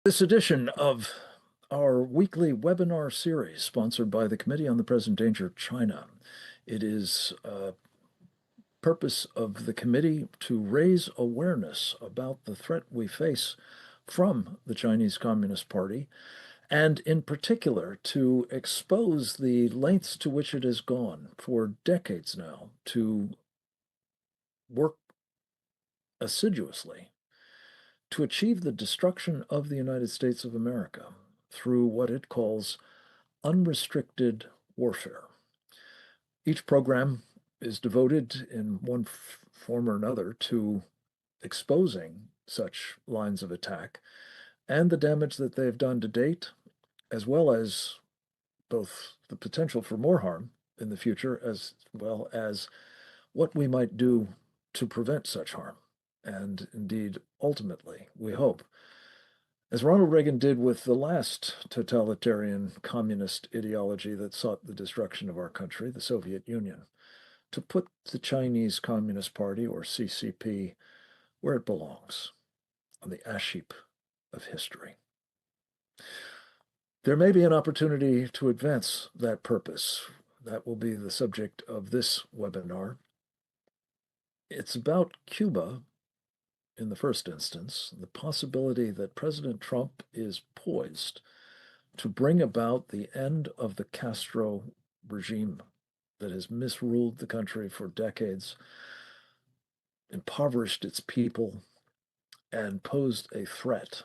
This edition of our weekly webinar series, sponsored by the Committee on the Present Danger of China. It is purpose of the committee to raise awareness about the threat we face from the Chinese Communist Party, and in particular to expose the lengths to which it has gone for decades now to work assiduously to achieve the destruction of the United States of America through what it calls unrestricted warfare. Each program is devoted in one form or another to exposing such lines of attack and the damage that they've done to date, as well as both the potential for more harm in the future, as well as what we might do to prevent such harm. And indeed, ultimately, we hope, as Ronald Reagan did with the last totalitarian communist ideology that sought the destruction of our country, the Soviet Union, to put the Chinese Communist Party, or CCP, where it belongs, on the ash heap of history. There may be an opportunity to advance that purpose. That will be the subject of this webinar. It's about Cuba, in the first instance, the possibility that President Trump is poised to bring about the end of the Castro regime that has misruled the country for decades, impoverished its people, and posed a threat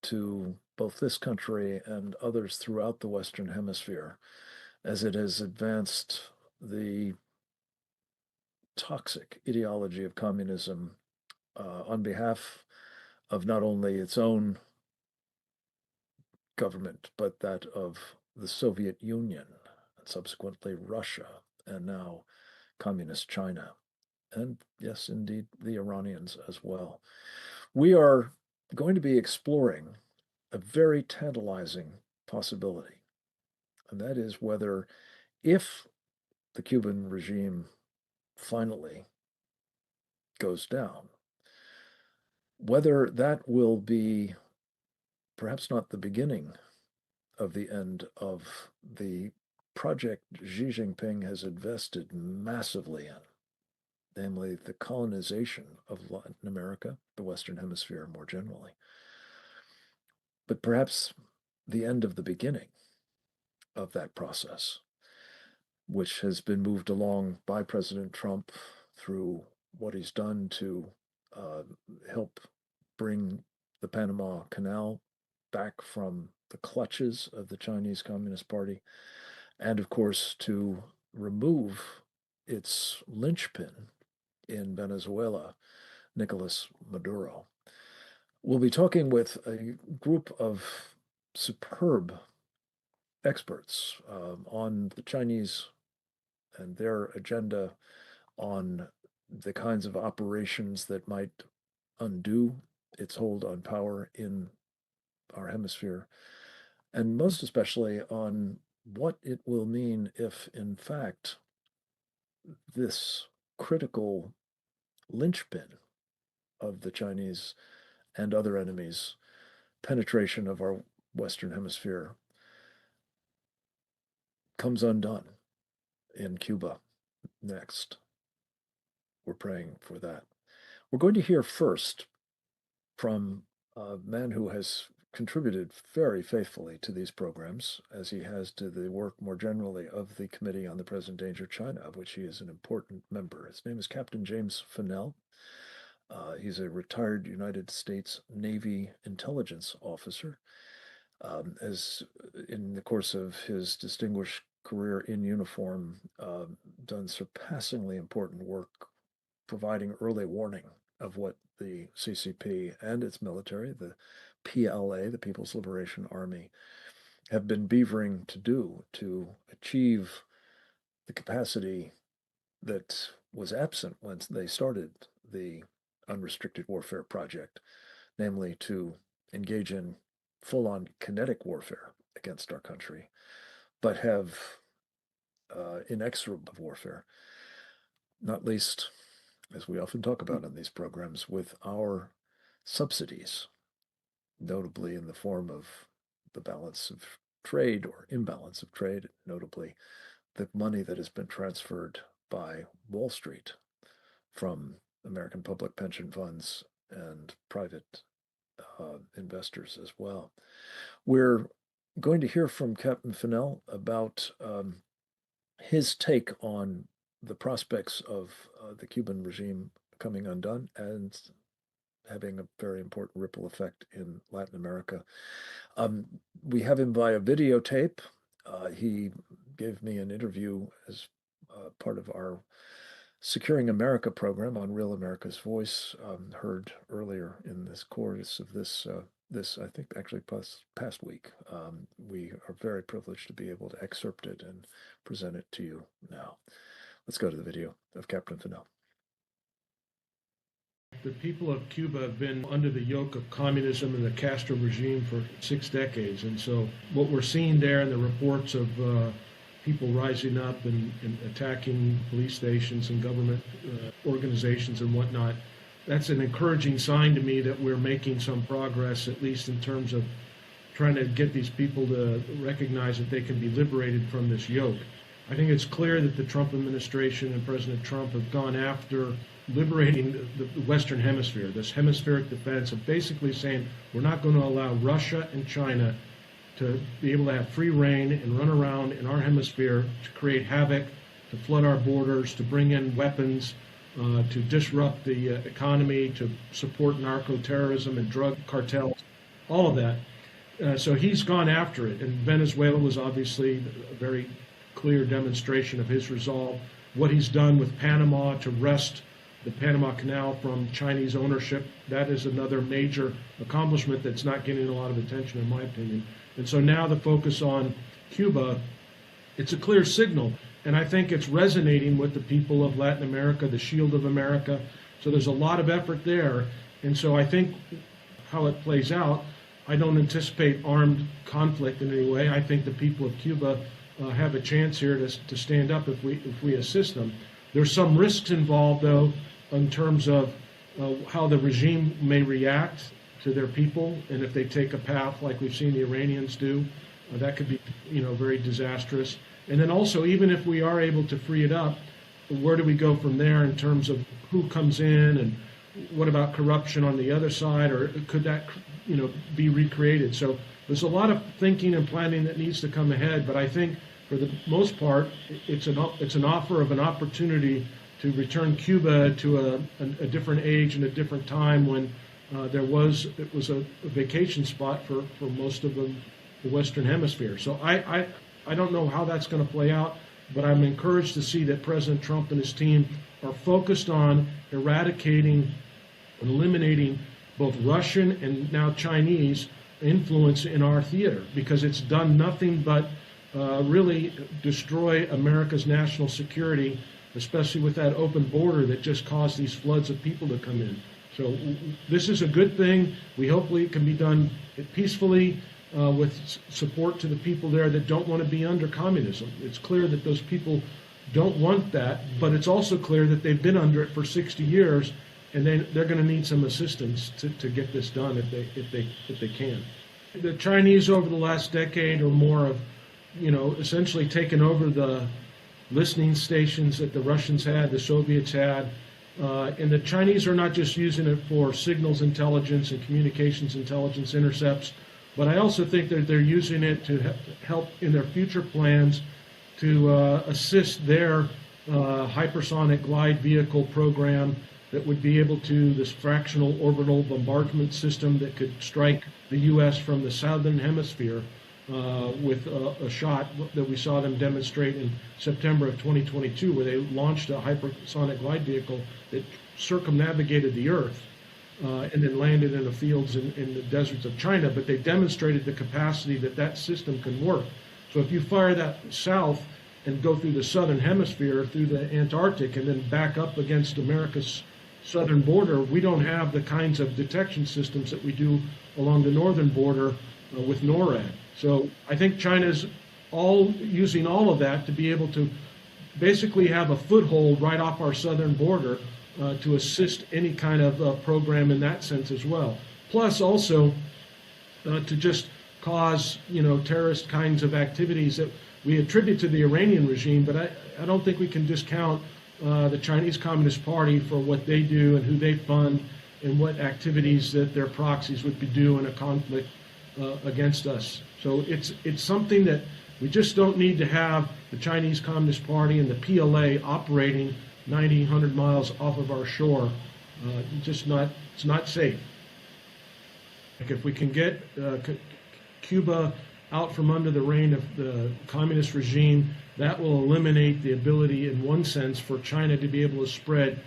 to both this country and others throughout the Western Hemisphere as it has advanced the toxic ideology of communism on behalf of not only its own government, but that of the Soviet Union, and subsequently Russia, and now Communist China, and yes, indeed, the Iranians as well. We are going to be exploring a very tantalizing possibility, and that is whether, if the Cuban regime finally goes down, whether that will be perhaps not the beginning of the end of the project Xi Jinping has invested massively in, namely the colonization of Latin America, the Western Hemisphere more generally, but perhaps the end of the beginning of that process, which has been moved along by President Trump through what he's done to help bring the Panama Canal back from the clutches of the Chinese Communist Party, and of course to remove its linchpin in Venezuela, Nicolas Maduro. We'll be talking with a group of superb experts on the Chinese and their agenda, on the kinds of operations that might undo its hold on power in our hemisphere, and most especially on what it will mean if, in fact, this critical linchpin of the Chinese and other enemies' penetration of our Western Hemisphere comes undone in Cuba next. We're praying for that. We're going to hear first from a man who has contributed very faithfully to these programs, as he has to the work more generally of the Committee on the Present Danger of China, of which he is an important member. His name is Captain James Fennell. He's a retired United States Navy intelligence officer. As in the course of his distinguished career in uniform, done surpassingly important work providing early warning of what the CCP and its military, the PLA, the People's Liberation Army, have been beavering to do to achieve the capacity that was absent when they started the unrestricted warfare project, namely to engage in full-on kinetic warfare against our country, but have inexorable warfare, not least, as we often talk about in these programs, with our subsidies notably in the form of the balance of trade or imbalance of trade, notably the money that has been transferred by Wall Street from American public pension funds and private investors as well. We're going to hear from Captain Fennell about his take on the prospects of the Cuban regime coming undone and having a very important ripple effect in Latin America. We have him via videotape. He gave me an interview as part of our Securing America program on Real America's Voice, heard earlier in this course of this, I think actually past week. We are very privileged to be able to excerpt it and present it to you now. Let's go to the video of Captain Fennell. The people of Cuba have been under the yoke of communism and the Castro regime for 6 decades. And so what we're seeing there in the reports of people rising up and attacking police stations and government organizations and whatnot, that's an encouraging sign to me that we're making some progress, at least in terms of trying to get these people to recognize that they can be liberated from this yoke. I think it's clear that the Trump administration and President Trump have gone after liberating the Western Hemisphere, this hemispheric defense of basically saying we're not going to allow Russia and China to be able to have free reign and run around in our hemisphere to create havoc, to flood our borders, to bring in weapons, to disrupt the economy, to support narco-terrorism and drug cartels, all of that. So he's gone after it. And Venezuela was obviously a very clear demonstration of his resolve. What he's done with Panama to wrest the Panama Canal from Chinese ownership, that is another major accomplishment that's not getting a lot of attention, in my opinion. And so now the focus on Cuba, it's a clear signal. And I think it's resonating with the people of Latin America, the shield of America. So there's a lot of effort there. And so I think how it plays out, I don't anticipate armed conflict in any way. I think the people of Cuba have a chance here to stand up if we assist them. There's some risks involved, though, in terms of how the regime may react to their people, and if they take a path like we've seen the Iranians do, that could be, very disastrous. And then also, even if we are able to free it up, where do we go from there in terms of who comes in, and what about corruption on the other side, or could that, be recreated? So there's a lot of thinking and planning that needs to come ahead, but I think for the most part, it's an offer of an opportunity to return Cuba to a different age and a different time when it was a vacation spot for most of the Western Hemisphere. So I don't know how that's going to play out, but I'm encouraged to see that President Trump and his team are focused on eradicating and eliminating both Russian and now Chinese influence in our theater, because it's done nothing but really destroy America's national security, especially with that open border that just caused these floods of people to come in. So this is a good thing. We hopefully it can be done peacefully with support to the people there that don't want to be under communism. It's clear that those people don't want that, but it's also clear that they've been under it for 60 years, and they're going to need some assistance to get this done if they can. The Chinese over the last decade or more have, essentially taken over the listening stations that the Russians had, the Soviets had, and the Chinese are not just using it for signals intelligence and communications intelligence intercepts, but I also think that they're using it to help in their future plans to assist their hypersonic glide vehicle program that would be able to, this fractional orbital bombardment system that could strike the U.S. from the southern hemisphere with a shot that we saw them demonstrate in September of 2022, where they launched a hypersonic glide vehicle that circumnavigated the Earth and then landed in the fields in the deserts of China. But they demonstrated the capacity that system can work. So if you fire that south and go through the southern hemisphere, through the Antarctic, and then back up against America's southern border, we don't have the kinds of detection systems that we do along the northern border with NORAD. So I think China's using all of that to be able to basically have a foothold right off our southern border to assist any kind of program in that sense as well. Plus also, to just cause, terrorist kinds of activities that we attribute to the Iranian regime. But I don't think we can discount the Chinese Communist Party for what they do and who they fund and what activities that their proxies would be doing in a conflict against us. So it's something that we just don't need to have the Chinese Communist Party and the PLA operating 90, 100 miles off of our shore. It's not safe. Like if we can get Cuba out from under the reign of the communist regime, that will eliminate the ability, in one sense, for China to be able to spread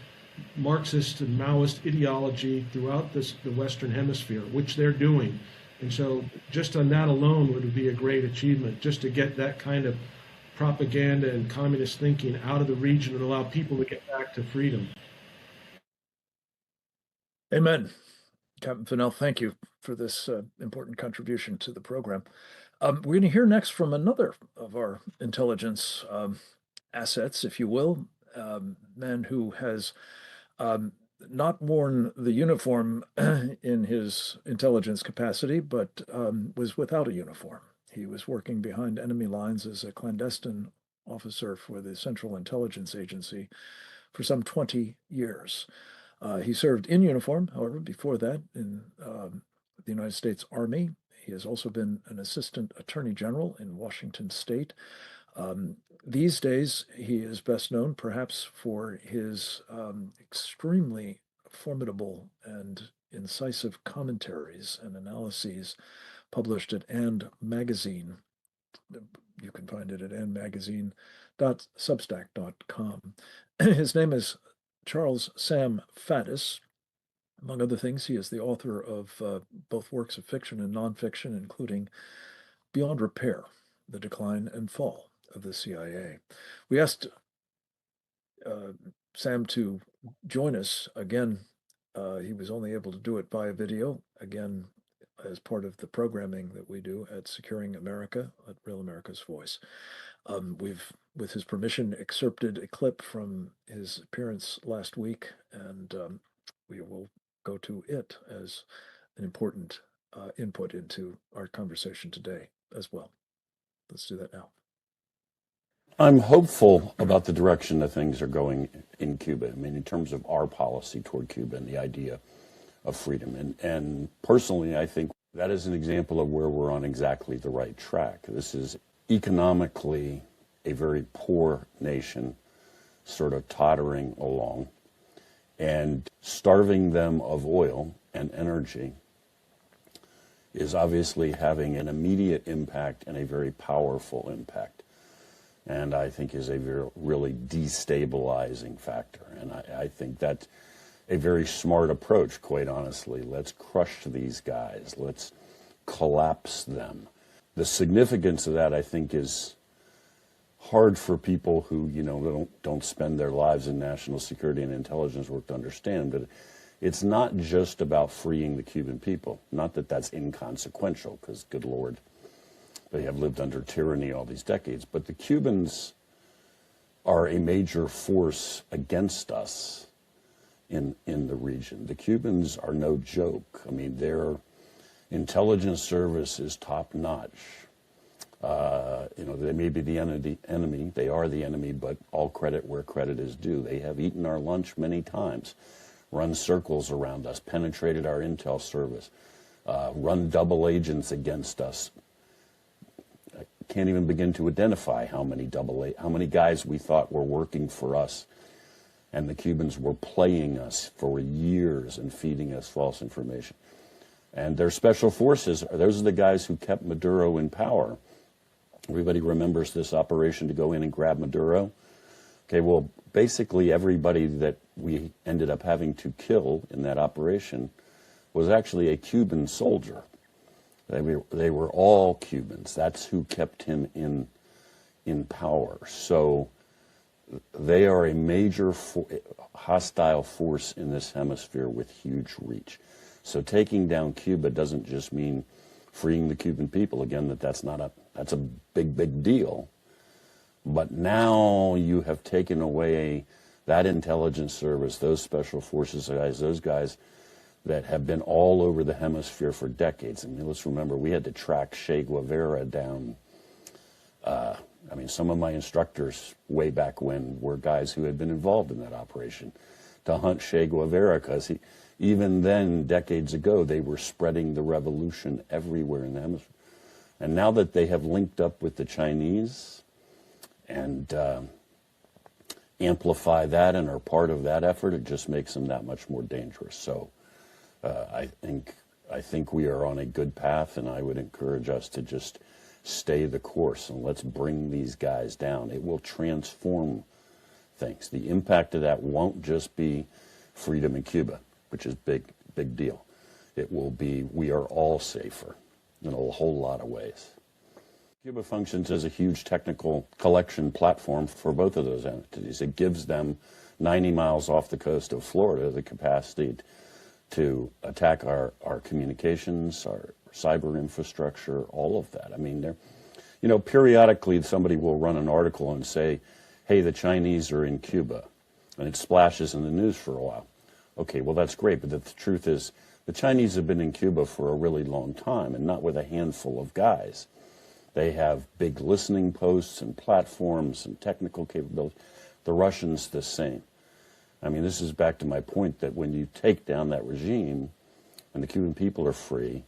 Marxist and Maoist ideology throughout the Western Hemisphere, which they're doing. And so just on that alone would be a great achievement, just to get that kind of propaganda and communist thinking out of the region and allow people to get back to freedom. Amen. Captain Fennell, thank you for this important contribution to the program. We're going to hear next from another of our intelligence assets, if you will, man who has not worn the uniform in his intelligence capacity, but was without a uniform. He was working behind enemy lines as a clandestine officer for the Central Intelligence Agency for some 20 years. He served in uniform, however, before that in the United States Army. He has also been an assistant attorney general in Washington State. These days, he is best known perhaps for his extremely formidable and incisive commentaries and analyses published at And Magazine. You can find it at andmagazine.substack.com. His name is Charles Sam Faddis. Among other things, he is the author of both works of fiction and nonfiction, including Beyond Repair, The Decline and Fall of the CIA. We asked Sam to join us again. He was only able to do it via video, again, as part of the programming that we do at Securing America, at Real America's Voice. We've, with his permission, excerpted a clip from his appearance last week, and we will go to it as an important input into our conversation today as well. Let's do that now. I'm hopeful about the direction that things are going in Cuba. I mean, in terms of our policy toward Cuba and the idea of freedom. And personally, I think that is an example of where we're on exactly the right track. This is economically a very poor nation, sort of tottering along, and starving them of oil and energy is obviously having an immediate impact and a very powerful impact. And I think is a really destabilizing factor. And I think that's a very smart approach, quite honestly. Let's crush these guys. Let's collapse them. The significance of that, I think, is hard for people who, don't spend their lives in national security and intelligence work to understand. But it's not just about freeing the Cuban people. Not that that's inconsequential, because, good Lord, they have lived under tyranny all these decades. But the Cubans are a major force against us in the region. The Cubans are no joke. I mean, their intelligence service is top-notch. They may be the enemy. They are the enemy, but all credit where credit is due. They have eaten our lunch many times, run circles around us, penetrated our intel service, run double agents against us. I can't even begin to identify how many guys we thought were working for us, and the Cubans were playing us for years and feeding us false information. And their special forces, those are the guys who kept Maduro in power. Everybody remembers this operation to go in and grab Maduro. Okay, well, basically everybody that we ended up having to kill in that operation was actually a Cuban soldier. They were all Cubans. That's who kept him in power. So they are a major hostile force in this hemisphere with huge reach. So taking down Cuba doesn't just mean freeing the Cuban people. Again, that's a big deal. But now you have taken away that intelligence service, those special forces guys, those guys, that have been all over the hemisphere for decades. I mean, let's remember, we had to track Che Guevara down. Some of my instructors way back when were guys who had been involved in that operation to hunt Che Guevara, because even then, decades ago, they were spreading the revolution everywhere in the hemisphere. And now that they have linked up with the Chinese and amplify that and are part of that effort, it just makes them that much more dangerous. So I think we are on a good path, and I would encourage us to just stay the course and let's bring these guys down. It will transform things. The impact of that won't just be freedom in Cuba, which is big deal. It will be we are all safer in a whole lot of ways. Cuba functions as a huge technical collection platform for both of those entities. It gives them 90 miles off the coast of Florida the capacity to attack our communications, our cyber infrastructure, all of that. I mean, periodically somebody will run an article and say, hey, the Chinese are in Cuba, and it splashes in the news for a while. Okay, well, that's great, but the truth is the Chinese have been in Cuba for a really long time, and not with a handful of guys. They have big listening posts and platforms and technical capabilities. The Russians, the same. I mean, this is back to my point that when you take down that regime and the Cuban people are free,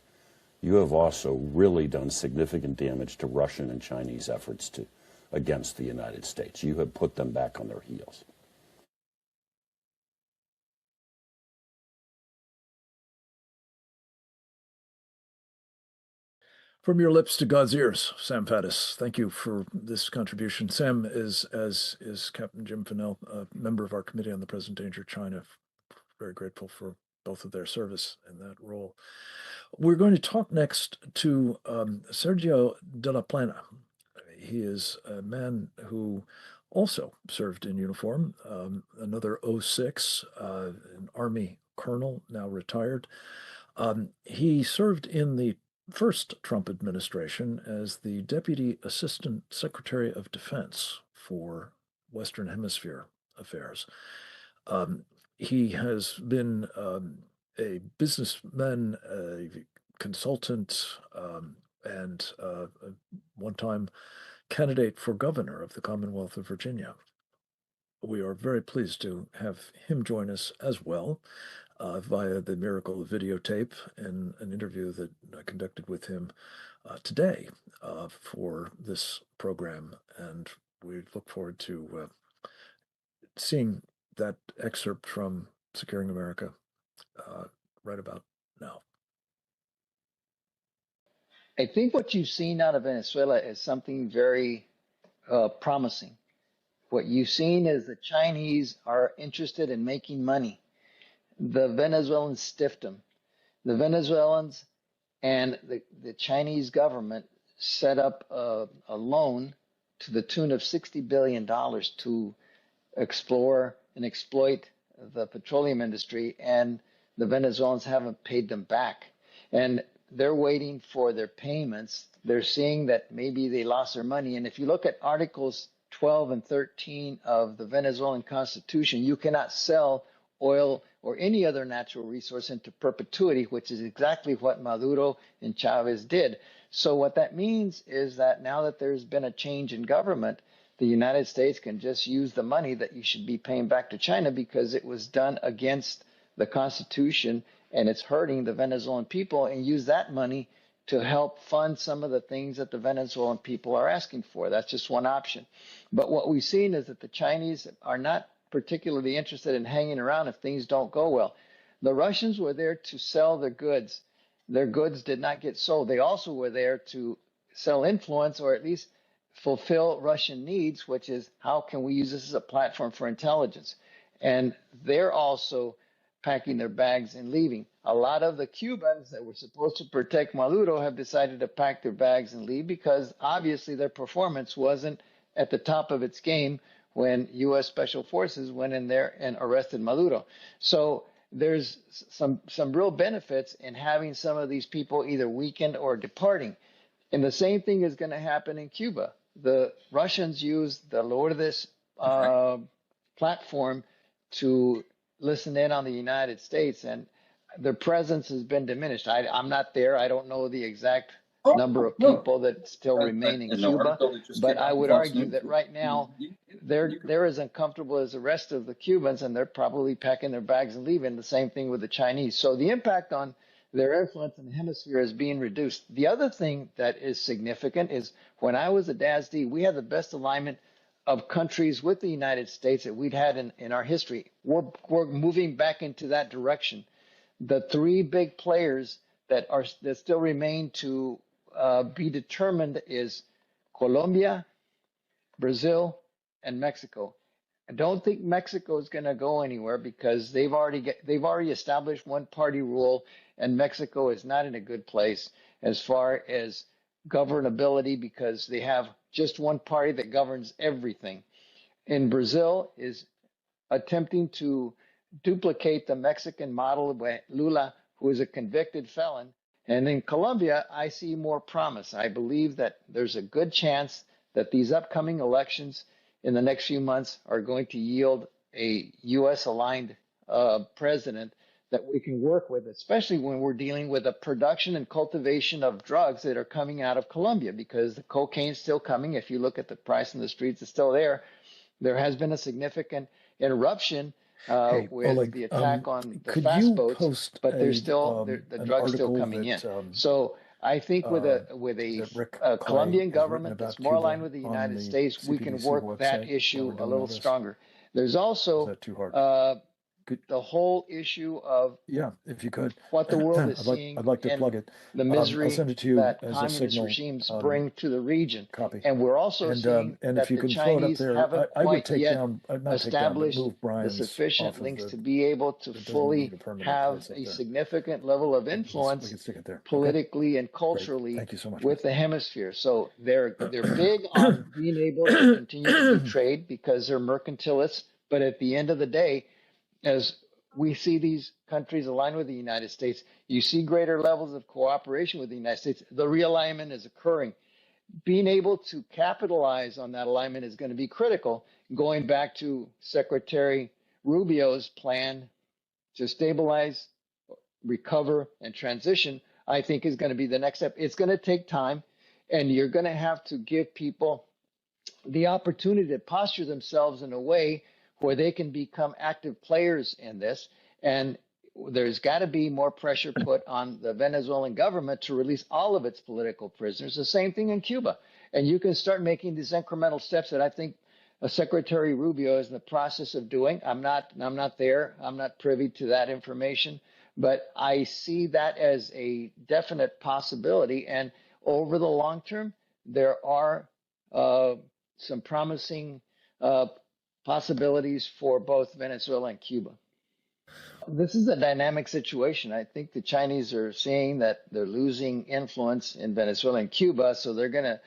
you have also really done significant damage to Russian and Chinese efforts against the United States. You have put them back on their heels. From your lips to God's ears, Sam Faddis. Thank you for this contribution. Sam is Captain Jim Fennell, a member of our Committee on the Present Danger of China. Very grateful for both of their service in that role. We're going to talk next to Sergio de la Plana. He is a man who also served in uniform, another 06, an Army colonel, now retired. He served in the first Trump administration as the Deputy Assistant Secretary of Defense for Western Hemisphere affairs. He has been a businessman, a consultant, and a one-time candidate for governor of the Commonwealth of Virginia. We are very pleased to have him join us as well via the miracle of videotape in an interview that I conducted with him today for this program. And we look forward to seeing that excerpt from Securing America right about now. I think what you've seen out of Venezuela is something very promising. What you've seen is the Chinese are interested in making money. The Venezuelans stiffed them. The Venezuelans and the Chinese government set up a loan to the tune of $60 billion to explore and exploit the petroleum industry, and the Venezuelans haven't paid them back. And they're waiting for their payments. They're seeing that maybe they lost their money. And if you look at Articles 12 and 13 of the Venezuelan Constitution, you cannot sell oil or any other natural resource into perpetuity, which is exactly what Maduro and Chavez did. So what that means is that now that there's been a change in government, the United States can just use the money that you should be paying back to China because it was done against the Constitution and it's hurting the Venezuelan people, and use that money to help fund some of the things that the Venezuelan people are asking for. That's just one option. But what we've seen is that the Chinese are not particularly interested in hanging around if things don't go well. The Russians were there to sell their goods. Their goods did not get sold. They also were there to sell influence, or at least fulfill Russian needs, which is how can we use this as a platform for intelligence? And they're also packing their bags and leaving. A lot of the Cubans that were supposed to protect Maduro have decided to pack their bags and leave because obviously their performance wasn't at the top of its game when U.S. Special Forces went in there and arrested Maduro. So there's some real benefits in having some of these people either weakened or departing. And the same thing is going to happen in Cuba. The Russians used the Lourdes platform to listen in on the United States. And their presence has been diminished. I'm not there. I don't know the exact number of people that still remain in Cuba, but I would argue that right now they're as uncomfortable as the rest of the Cubans, and they're probably packing their bags and leaving. The same thing with the Chinese. So the impact on their influence in the hemisphere is being reduced. The other thing that is significant is when I was at DASD, we had the best alignment of countries with the United States that we'd had in our history. We're moving back into that direction. The three big players that still remain to be determined is Colombia, Brazil, and Mexico. I don't think Mexico is going to go anywhere because they've already established one-party rule, and Mexico is not in a good place as far as governability because they have just one party that governs everything. And Brazil is attempting to duplicate the Mexican model by Lula, who is a convicted felon. And in Colombia, I see more promise. I believe that there's a good chance that these upcoming elections in the next few months are going to yield a U.S.-aligned president that we can work with, especially when we're dealing with the production and cultivation of drugs that are coming out of Colombia, because the cocaine's still coming. If you look at the price in the streets, it's still there. There has been a significant interruption with Oleg, the attack on the could fast you boats, post but there's still the an drugs still article coming that, in. So I think with a Rick Colombian Clay has written government about that's more Cuba aligned with the on United the States, we can CPDC work that website issue while we're a doing little all this? stronger. There's Is also that too hard? the whole issue of Yeah, if you could. what the world is I'd seeing like to and plug it. the I'll misery send it to you that as a communist signal regimes bring to the region. copy. And we're also seeing And that if you the can throw it up Chinese there, haven't I would quite take yet down, not take down, but established move the Brian's sufficient off links of to be able to it doesn't fully need a permanent have place up a there. significant level of We influence can stick it there. Okay. politically and Great. culturally Thank you so much. with the hemisphere. So they're big on being able to continue to do trade because they're mercantilists. But at the end of the day, as we see these countries align with the United States, you see greater levels of cooperation with the United States. The realignment is occurring. Being able to capitalize on that alignment is going to be critical. Going back to Secretary Rubio's plan to stabilize, recover, and transition, I think is going to be the next step. It's going to take time, and you're going to have to give people the opportunity to posture themselves in a way where they can become active players in this. And there's got to be more pressure put on the Venezuelan government to release all of its political prisoners. The same thing in Cuba. And you can start making these incremental steps that I think Secretary Rubio is in the process of doing. I'm not there. I'm not privy to that information. But I see that as a definite possibility. And over the long term, there are some promising possibilities for both Venezuela and Cuba. This is a dynamic situation. I think the Chinese are seeing that they're losing influence in Venezuela and Cuba, so they're going to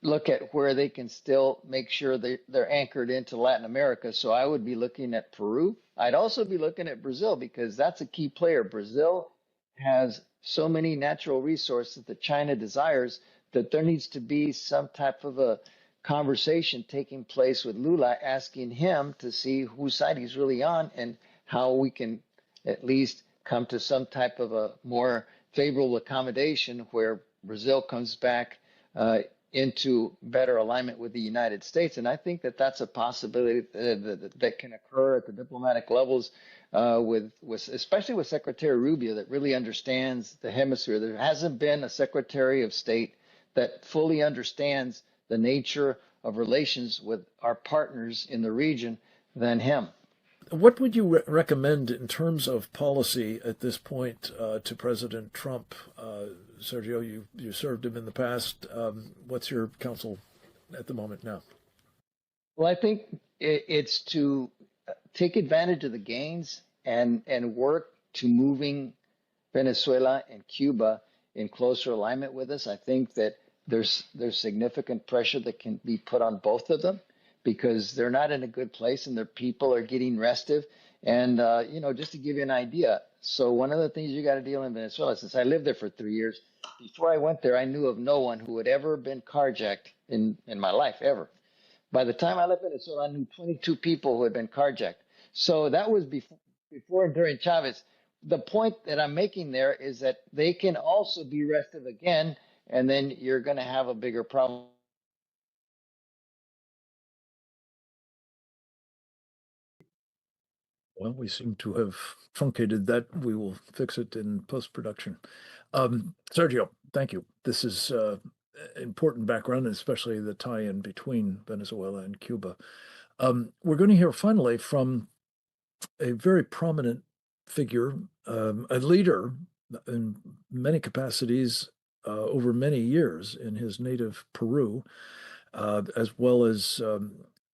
look at where they can still make sure they're anchored into Latin America. So I would be looking at Peru. I'd also be looking at Brazil because that's a key player. Brazil has so many natural resources that China desires that there needs to be some type of a conversation taking place with Lula, asking him to see whose side he's really on and how we can at least come to some type of a more favorable accommodation where Brazil comes back into better alignment with the United States. And I think that that's a possibility that can occur at the diplomatic levels especially with Secretary Rubio that really understands the hemisphere. There hasn't been a Secretary of State that fully understands the nature of relations with our partners in the region than him. What would you recommend in terms of policy at this point to President Trump? Sergio, you served him in the past. What's your counsel at the moment now? Well, I think it's to take advantage of the gains and work to moving Venezuela and Cuba in closer alignment with us. I think that there's significant pressure that can be put on both of them because they're not in a good place and their people are getting restive. And, just to give you an idea, so one of the things you got to deal in Venezuela, since I lived there for 3 years, before I went there, I knew of no one who had ever been carjacked in my life, ever. By the time I left Venezuela, I knew 22 people who had been carjacked. So that was before and during Chavez. the point that I'm making there is that they can also be restive again, and then you're going to have a bigger problem. Well, we seem to have truncated that. We will fix it in post-production. Sergio, thank you. This is important background, especially the tie-in between Venezuela and Cuba. We're going to hear finally from a very prominent figure, a leader in many capacities over many years in his native Peru, as well as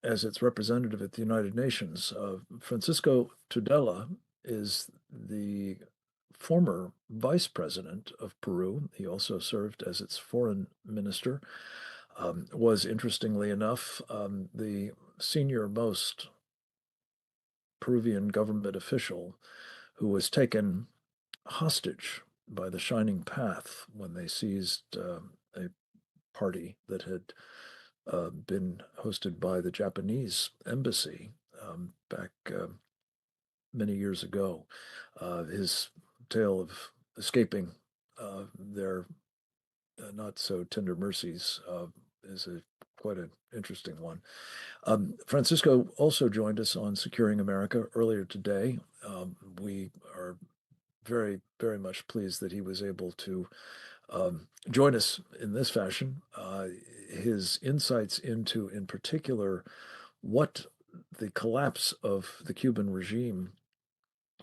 its representative at the United Nations. Francisco Tudela is the former vice president of Peru. He also served as its foreign minister, was, interestingly enough, the senior most Peruvian government official who was taken hostage by the Shining Path when they seized a party that had been hosted by the Japanese embassy back many years ago. His tale of escaping their not so tender mercies is quite an interesting one. Francisco also joined us on Securing America earlier today. We are very, very much pleased that he was able to join us in this fashion. His insights into, in particular, what the collapse of the Cuban regime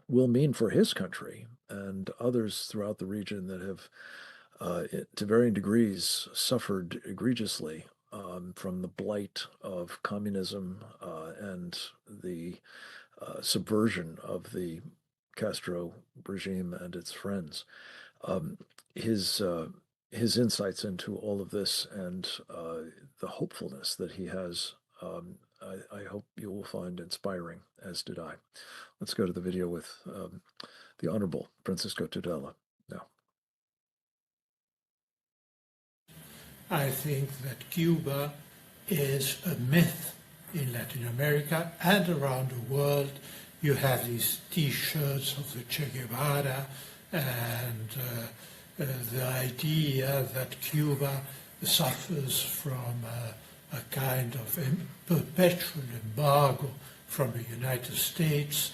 will mean for his country and others throughout the region that have, to varying degrees, suffered egregiously from the blight of communism and the subversion of the Castro regime and its friends. His insights into all of this and the hopefulness that he has, I hope you will find inspiring, as did I. Let's go to the video with the Honorable Francisco Tudela now. I think that Cuba is a myth in Latin America and around the world. You have these T-shirts of the Che Guevara and the idea that Cuba suffers from a kind of perpetual embargo from the United States.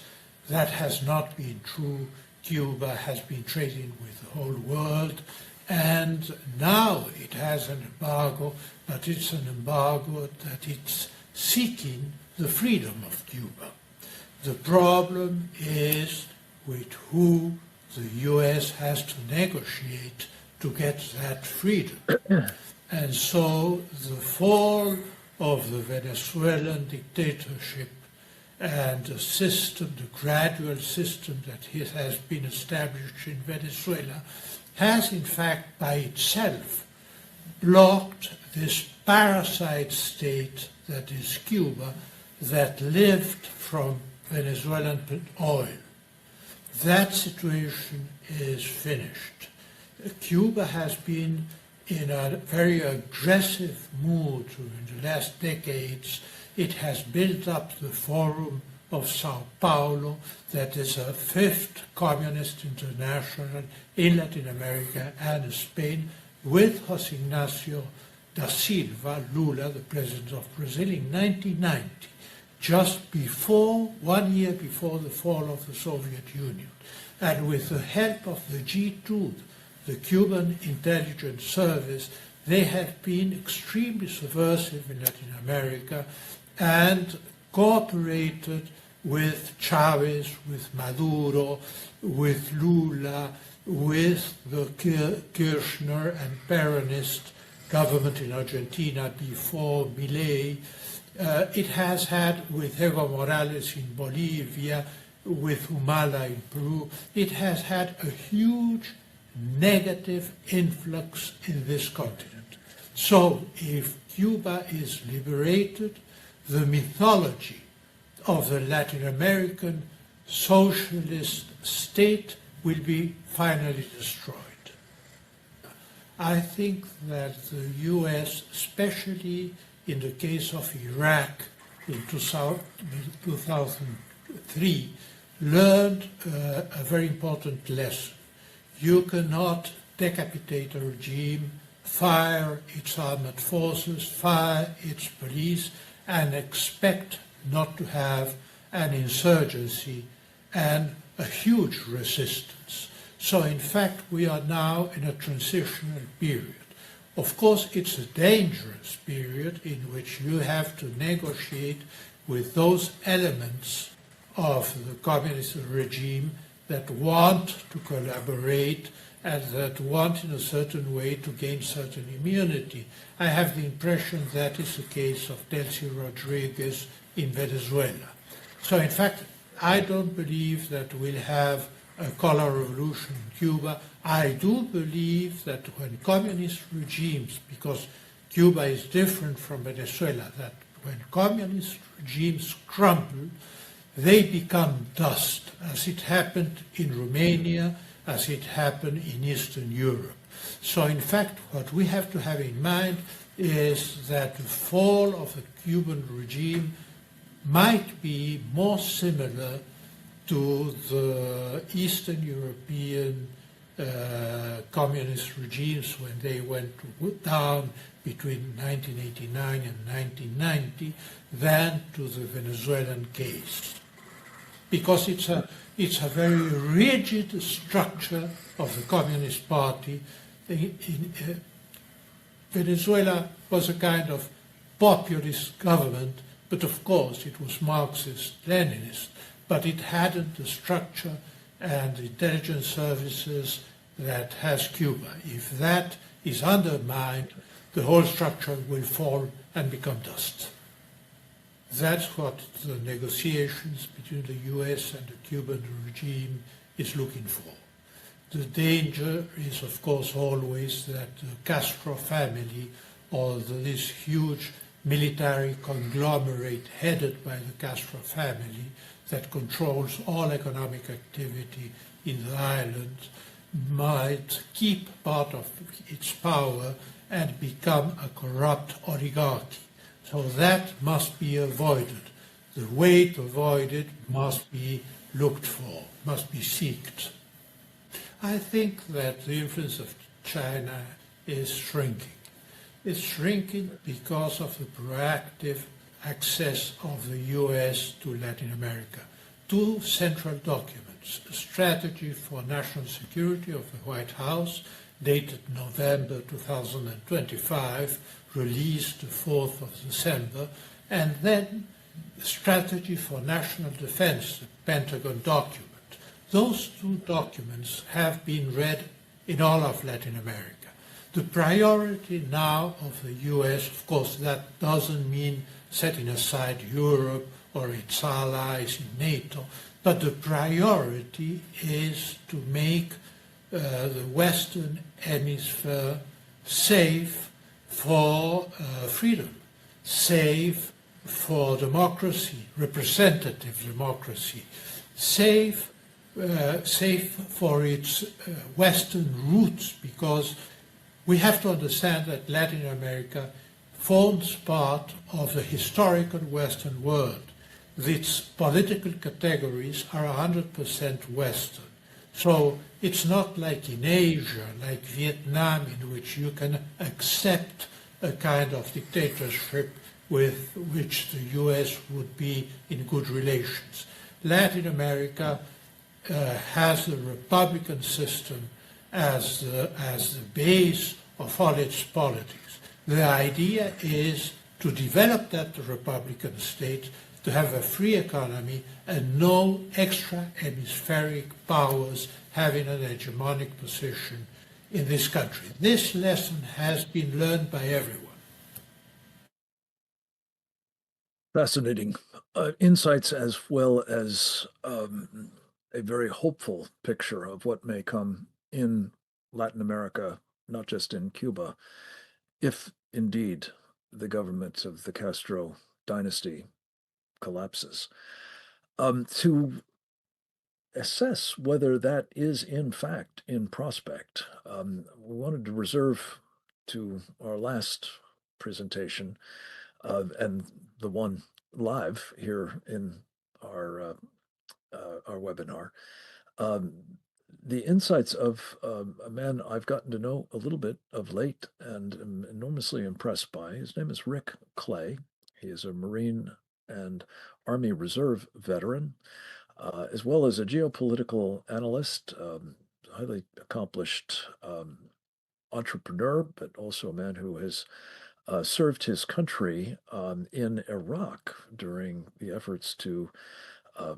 That has not been true. Cuba has been trading with the whole world, and now it has an embargo, but it's an embargo that it's seeking the freedom of Cuba. The problem is with who the US has to negotiate to get that freedom. And so the fall of the Venezuelan dictatorship and the system, the gradual system that has been established in Venezuela, has in fact by itself blocked this parasite state that is Cuba, that lived from Venezuelan oil. That situation is finished. Cuba has been in a very aggressive mood in the last decades. It has built up the Forum of Sao Paulo, that is a fifth communist international in Latin America and Spain, with José Ignacio da Silva Lula, the president of Brazil, in 1990, just before, 1 year before the fall of the Soviet Union. And with the help of the G2, the Cuban intelligence service, they have been extremely subversive in Latin America and cooperated with Chavez, with Maduro, with Lula, with the Kirchner and Peronist government in Argentina before Milei. It has had with Evo Morales in Bolivia, with Humala in Peru, it has had a huge negative influx in this continent. So if Cuba is liberated, the mythology of the Latin American socialist state will be finally destroyed. I think that the US, especially in the case of Iraq in 2003, learned a very important lesson. You cannot decapitate a regime, fire its armed forces, fire its police, and expect not to have an insurgency and a huge resistance. So in fact, we are now in a transitional period. Of course, it's a dangerous period in which you have to negotiate with those elements of the communist regime that want to collaborate and that want in a certain way to gain certain immunity. I have the impression that is the case of Delcy Rodriguez in Venezuela. So in fact, I don't believe that we'll have a color revolution in Cuba. I do believe that when communist regimes, because Cuba is different from Venezuela, that when communist regimes crumble, they become dust, as it happened in Romania, as it happened in Eastern Europe. So in fact, what we have to have in mind is that the fall of the Cuban regime might be more similar to the Eastern European communist regimes when they went down between 1989 and 1990 than to the Venezuelan case. Because it's a very rigid structure of the Communist Party. Venezuela was a kind of populist government, but of course it was Marxist-Leninist, but it hadn't the structure and the intelligence services that has Cuba. If that is undermined, the whole structure will fall and become dust. That's what the negotiations between the US and the Cuban regime is looking for. The danger is, of course, always that the Castro family, or this huge military conglomerate headed by the Castro family that controls all economic activity in the island, might keep part of its power and become a corrupt oligarchy. So that must be avoided. The way to avoid it must be looked for, must be sought. I think that the influence of China is shrinking. It's shrinking because of the proactive access of the US to Latin America. Two central documents, a strategy for national security of the White House, dated November 2025, released the 4th of December, and then the Strategy for National Defense, the Pentagon document. Those two documents have been read in all of Latin America. The priority now of the US, of course, that doesn't mean setting aside Europe or its allies in NATO, but the priority is to make the Western Hemisphere safe for freedom, safe for democracy, representative democracy, safe for its Western roots, because we have to understand that Latin America forms part of the historical Western world. Its political categories are 100% Western. So it's not like in Asia, like Vietnam, in which you can accept a kind of dictatorship with which the US would be in good relations. Latin America has the republican system as the base of all its politics. The idea is to develop that republican state, to have a free economy and no extra hemispheric powers having an hegemonic position in this country. This lesson has been learned by everyone. Fascinating insights, as well as a very hopeful picture of what may come in Latin America, not just in Cuba, if indeed the government of the Castro dynasty collapses. To assess whether that is in fact in prospect, we wanted to reserve to our last presentation and the one live here in our our webinar. The insights of a man I've gotten to know a little bit of late and am enormously impressed by. His name is Rick Clay. He is a Marine and Army Reserve veteran, as well as a geopolitical analyst, highly accomplished entrepreneur, but also a man who has served his country in Iraq during the efforts to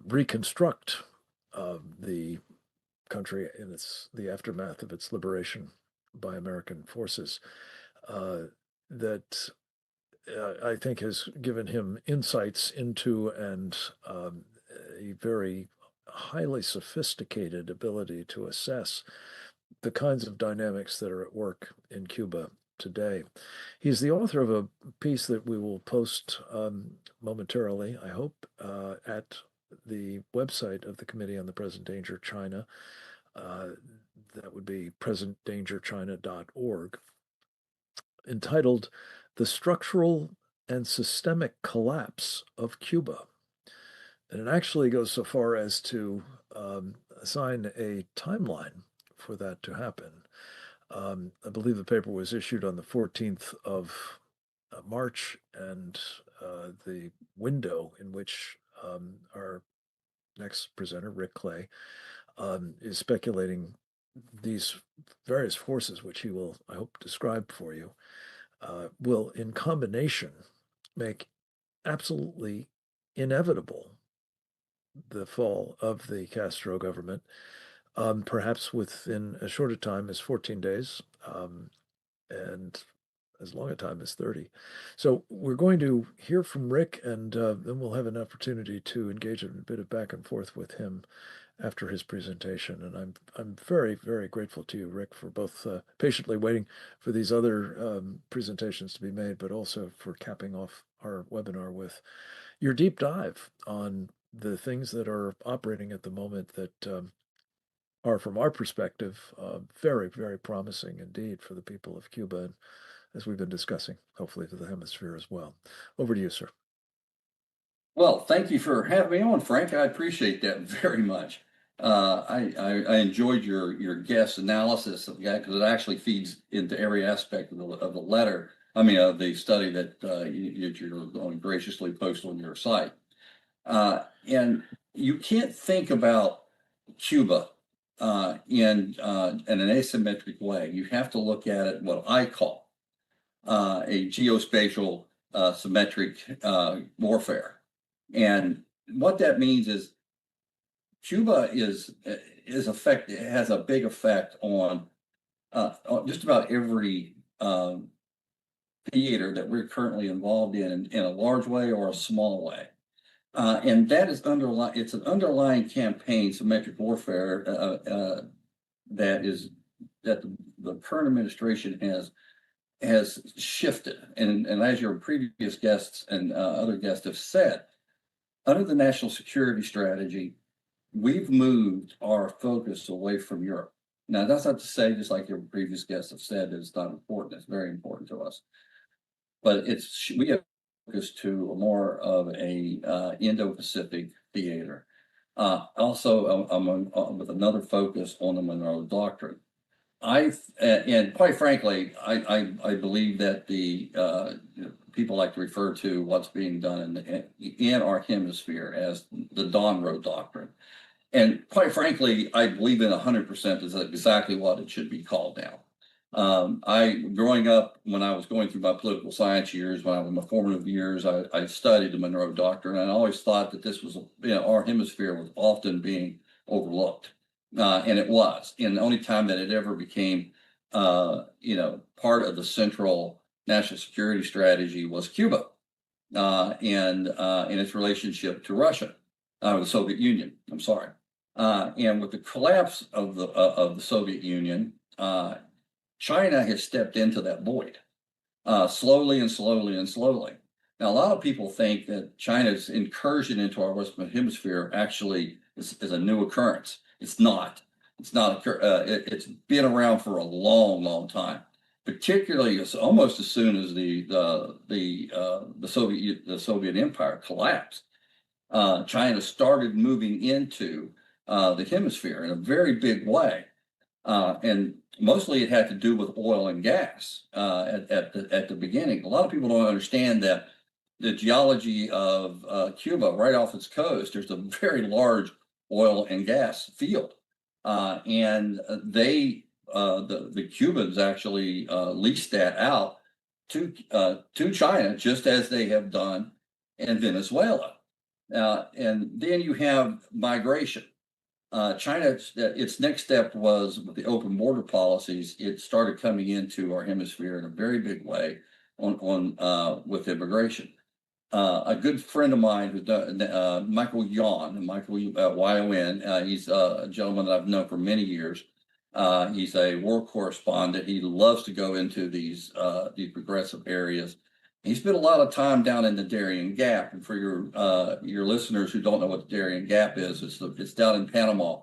reconstruct the country in the aftermath of its liberation by American forces. That I think has given him insights into and a very highly sophisticated ability to assess the kinds of dynamics that are at work in Cuba today. He's the author of a piece that we will post momentarily, I hope, at the website of the Committee on the Present Danger China. That would be presentdangerchina.org, entitled The Structural and Systemic Collapse of Cuba. And it actually goes so far as to assign a timeline for that to happen. I believe the paper was issued on the 14th of March, and the window in which our next presenter, Rick Clay, is speculating these various forces, which he will, I hope, describe for you, will in combination make absolutely inevitable the fall of the Castro government, perhaps within as short a time as 14 days, and as long a time as 30. So we're going to hear from Rick, and then we'll have an opportunity to engage in a bit of back and forth with him after his presentation. And I'm very, very grateful to you, Rick, for both patiently waiting for these other presentations to be made, but also for capping off our webinar with your deep dive on the things that are operating at the moment that are, from our perspective, very, very promising indeed for the people of Cuba, and as we've been discussing, hopefully to the hemisphere as well. Over to you, sir. Well, thank you for having me on, Frank. I appreciate that very much. I enjoyed your guest analysis of that, because it actually feeds into every aspect of the letter. I mean, of the study that you're going to graciously post on your site. And you can't think about Cuba in an asymmetric way. You have to look at it what I call a geospatial symmetric warfare. And what that means is Cuba has a big effect on just about every theater that we're currently involved in a large way or a small way. And that is it's an underlying campaign, symmetric warfare, that the current administration has shifted. And as your previous guests and other guests have said, under the national security strategy, we've moved our focus away from Europe. Now, that's not to say, just like your previous guests have said, that it's not important. It's very important to us. But we have focused to more of a Indo-Pacific theater. Also, with another focus on the Monroe Doctrine. And quite frankly, I believe that the people like to refer to what's being done in our hemisphere as the Monroe Doctrine. And quite frankly, I believe in 100% is exactly what it should be called now. Growing up, when I was going through my political science years, when I was in my formative years, I studied the Monroe Doctrine, and I always thought that this was, our hemisphere was often being overlooked. And it was. And the only time that it ever became, part of the central national security strategy was Cuba and its relationship to Russia, the Soviet Union. I'm sorry. And with the collapse of the Soviet Union, China has stepped into that void slowly and slowly and slowly. Now, a lot of people think that China's incursion into our Western Hemisphere actually is a new occurrence. It's not. It's not. It's been around for a long, long time. Particularly, almost as soon as the Soviet Empire collapsed. China started moving into the hemisphere in a very big way. And mostly it had to do with oil and gas at the beginning. A lot of people don't understand that the geology of Cuba, right off its coast, there's a very large oil and gas field. And the Cubans actually leased that out to China, just as they have done in Venezuela. And then you have migration. China, its next step was with the open border policies. It started coming into our hemisphere in a very big way with immigration. A good friend of mine, who's Michael Yon, Y-O-N, he's a gentleman that I've known for many years. He's a war correspondent. He loves to go into these progressive areas. He spent a lot of time down in the Darien Gap. And for your listeners who don't know what the Darien Gap is, it's down in Panama.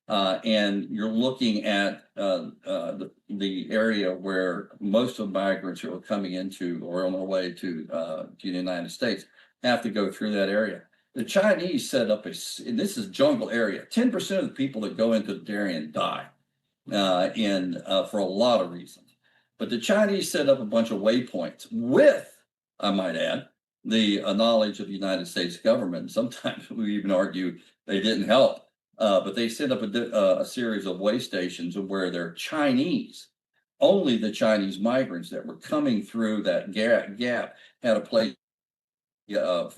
And you're looking at the area where most of the migrants who are coming into or on their way to the United States have to go through that area. The Chinese set up this is jungle area. 10% of the people that go into the Darien die for a lot of reasons. But the Chinese set up a bunch of waypoints with, I might add, the knowledge of the United States government. Sometimes we even argue they didn't help. But they set up a series of way stations where they're Chinese. Only the Chinese migrants that were coming through that gap had a place to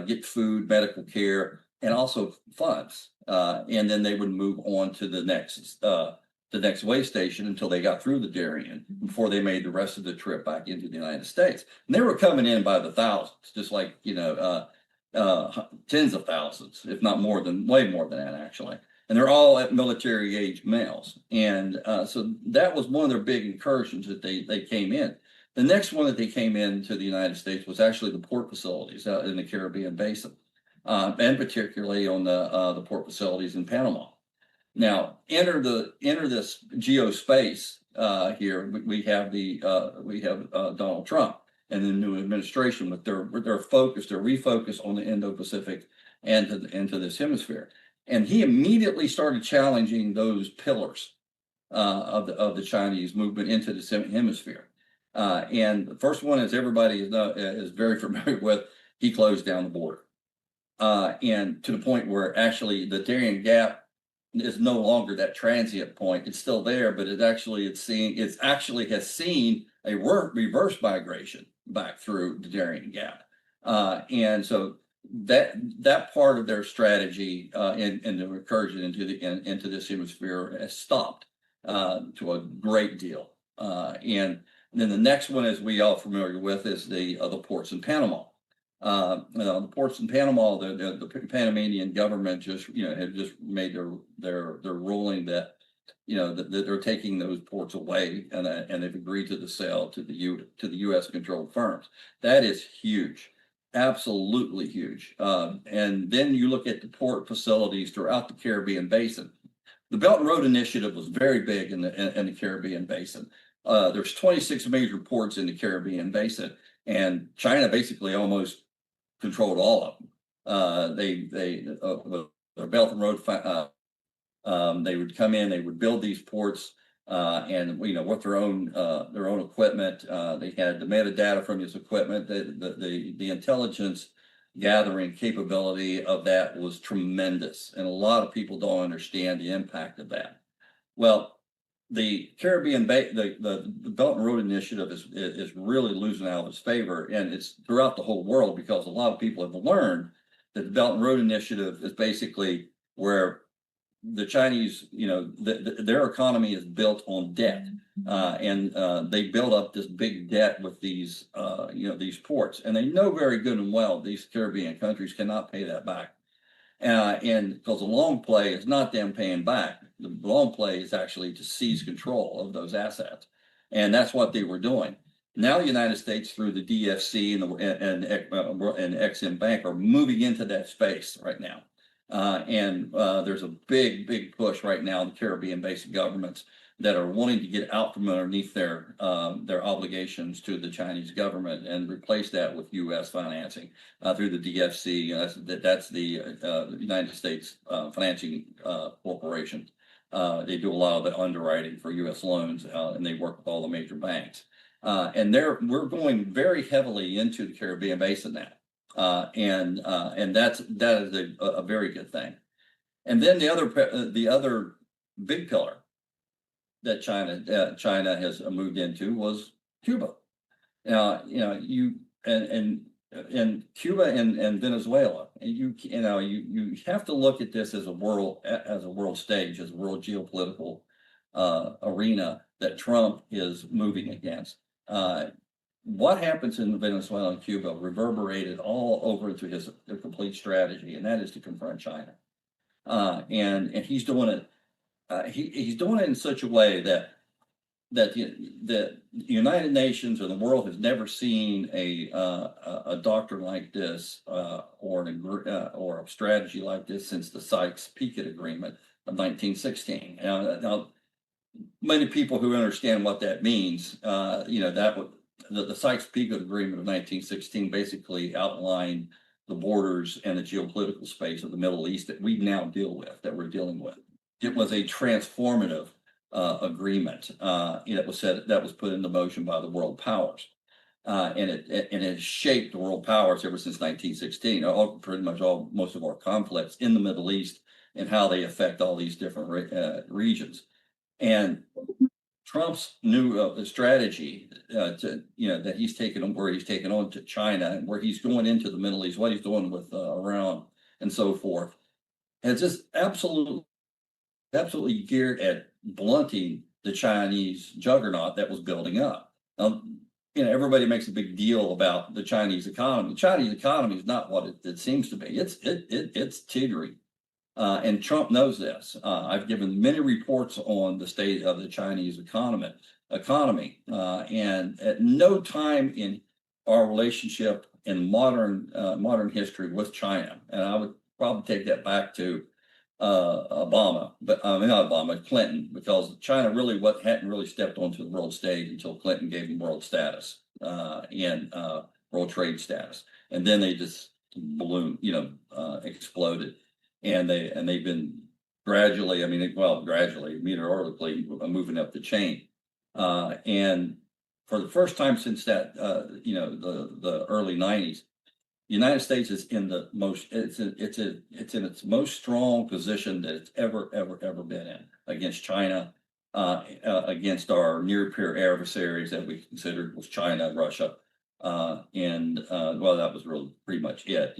get food, medical care, and also funds. And then they would move on to the next way station until they got through the Darien before they made the rest of the trip back into the United States. And they were coming in by the thousands, just like, tens of thousands, if not way more than that, actually. And they're all at military age males. And so that was one of their big incursions that they came in. The next one that they came into the United States was actually the port facilities out in the Caribbean basin, and particularly on the port facilities in Panama. Now, enter this geospace here. We have Donald Trump and the new administration with their refocus on the Indo-Pacific and into this hemisphere. And he immediately started challenging those pillars of the Chinese movement into the hemisphere. And the first one, as everybody is very familiar with, he closed down the border, and to the point where actually the Darien Gap is no longer that transient point. It's still there, but it actually has seen a reverse migration back through the Darien Gap, and so that part of their strategy and the recursion into this hemisphere has stopped to a great deal. And then the next one, as we all familiar with, is the ports in Panama. The ports in Panama, the Panamanian government had just made their ruling that that they're taking those ports away, and they've agreed to the sale to the U.S. controlled firms. That is huge, absolutely huge. And then you look at the port facilities throughout the Caribbean basin. The Belt and Road Initiative was very big in the Caribbean basin. There's 26 major ports in the Caribbean basin, and China basically almost controlled all of them. Their Belt and Road, they would come in, they would build these ports, and with their own equipment. They had the metadata from this equipment. The intelligence gathering capability of that was tremendous, and a lot of people don't understand the impact of that. Well, the Caribbean, the Belt and Road Initiative is really losing out of its favor, and it's throughout the whole world, because a lot of people have learned that the Belt and Road Initiative is basically where the Chinese, their economy is built on debt, and they build up this big debt with these ports, and they know very good and well these Caribbean countries cannot pay that back, and because the long play is not them paying back. The long play is actually to seize control of those assets, and that's what they were doing. Now the United States, through the DFC and Exim Bank, are moving into that space right now. And there's a big push right now in the Caribbean-based governments that are wanting to get out from underneath their obligations to the Chinese government and replace that with U.S. financing through the DFC. That's the United States Financing Corporation. They do a lot of the underwriting for U.S. loans, and they work with all the major banks. And we're going very heavily into the Caribbean basin now, and that is a very good thing. And then the other big pillar that China has moved into was Cuba. Now, and Cuba and Venezuela, and you have to look at this as a world stage, as a world geopolitical arena that Trump is moving against. What happens in Venezuela and Cuba reverberated all over into his complete strategy, and that is to confront China. And he's doing it. He's doing it in such a way that the United Nations or the world has never seen a doctrine like this or a strategy like this since the Sykes-Picot Agreement of 1916. Now, many people who understand what that means, the Sykes-Picot Agreement of 1916 basically outlined the borders and the geopolitical space of the Middle East that we now that we're dealing with. It was a transformative agreement that was put into motion by the world powers, and it has shaped the world powers ever since 1916. Most of our conflicts in the Middle East and how they affect all these different regions. And Trump's new strategy that he's taken on to China and where he's going into the Middle East, what he's doing with Iran and so forth, has just absolutely geared at blunting the Chinese juggernaut that was building up. Now, everybody makes a big deal about the Chinese economy. The Chinese economy is not what it seems to be. It's teetering, and Trump knows this. I've given many reports on the state of the Chinese economy, and at no time in our relationship in modern history with China, and I would probably take that back to Obama, but not Obama, Clinton, because China hadn't really stepped onto the world stage until Clinton gave them world status and world trade status, and then they just exploded, and they've been gradually, meteorically moving up the chain, and for the first time since that, the early 90s. The United States is in it's in its most strong position that it's ever been in against China, against our near peer adversaries that we considered was China, Russia, and that was really pretty much it.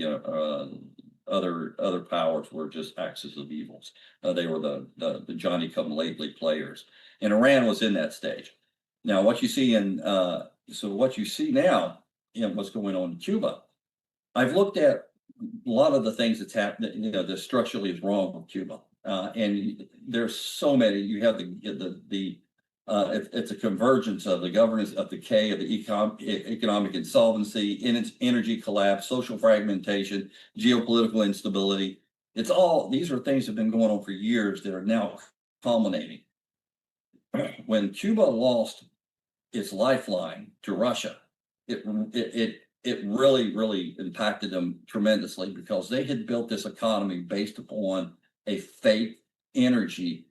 Other powers were just axis of evils. They were the Johnny come lately players, and Iran was in that stage. Now, what you see now, what's going on in Cuba. I've looked at a lot of the things that's happened, that structurally is wrong with Cuba, and there's so many. You have it's a convergence of the governance of decay, of the economic insolvency, in its energy collapse, social fragmentation, geopolitical instability. These are things that have been going on for years that are now culminating. When Cuba lost its lifeline to Russia, it really impacted them tremendously because they had built this economy based upon a fake energy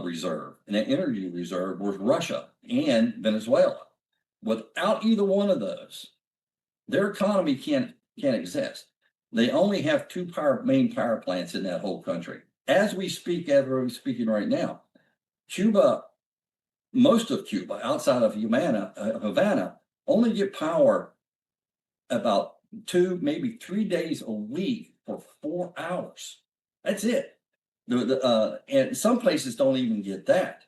reserve. And that energy reserve was Russia and Venezuela. Without either one of those, their economy can't exist. They only have two main power plants in that whole country. As we're speaking right now, most of Cuba, outside of Havana, only get power about 2, maybe 3 days a week for 4 hours. That's it. And some places don't even get that.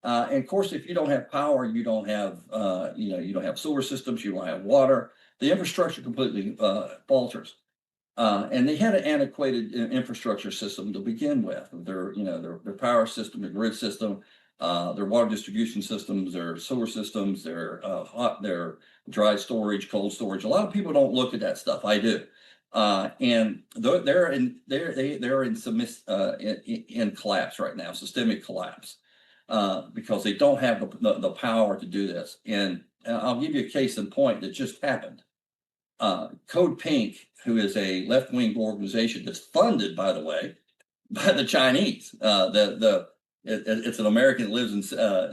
And of course, if you don't have power, you don't have you don't have sewer systems, you don't have water. The infrastructure completely falters. And they had an antiquated infrastructure system to begin with. Their power system, their grid system, their water distribution systems, their sewer systems, their dry storage, cold storage. A lot of people don't look at that stuff. I do, and they're in collapse right now, systemic collapse. because they don't have the power to do this. And I'll give you a case in point that just happened. Code Pink, who is a left-wing organization that's funded, by the way, by the Chinese. It's an American that lives in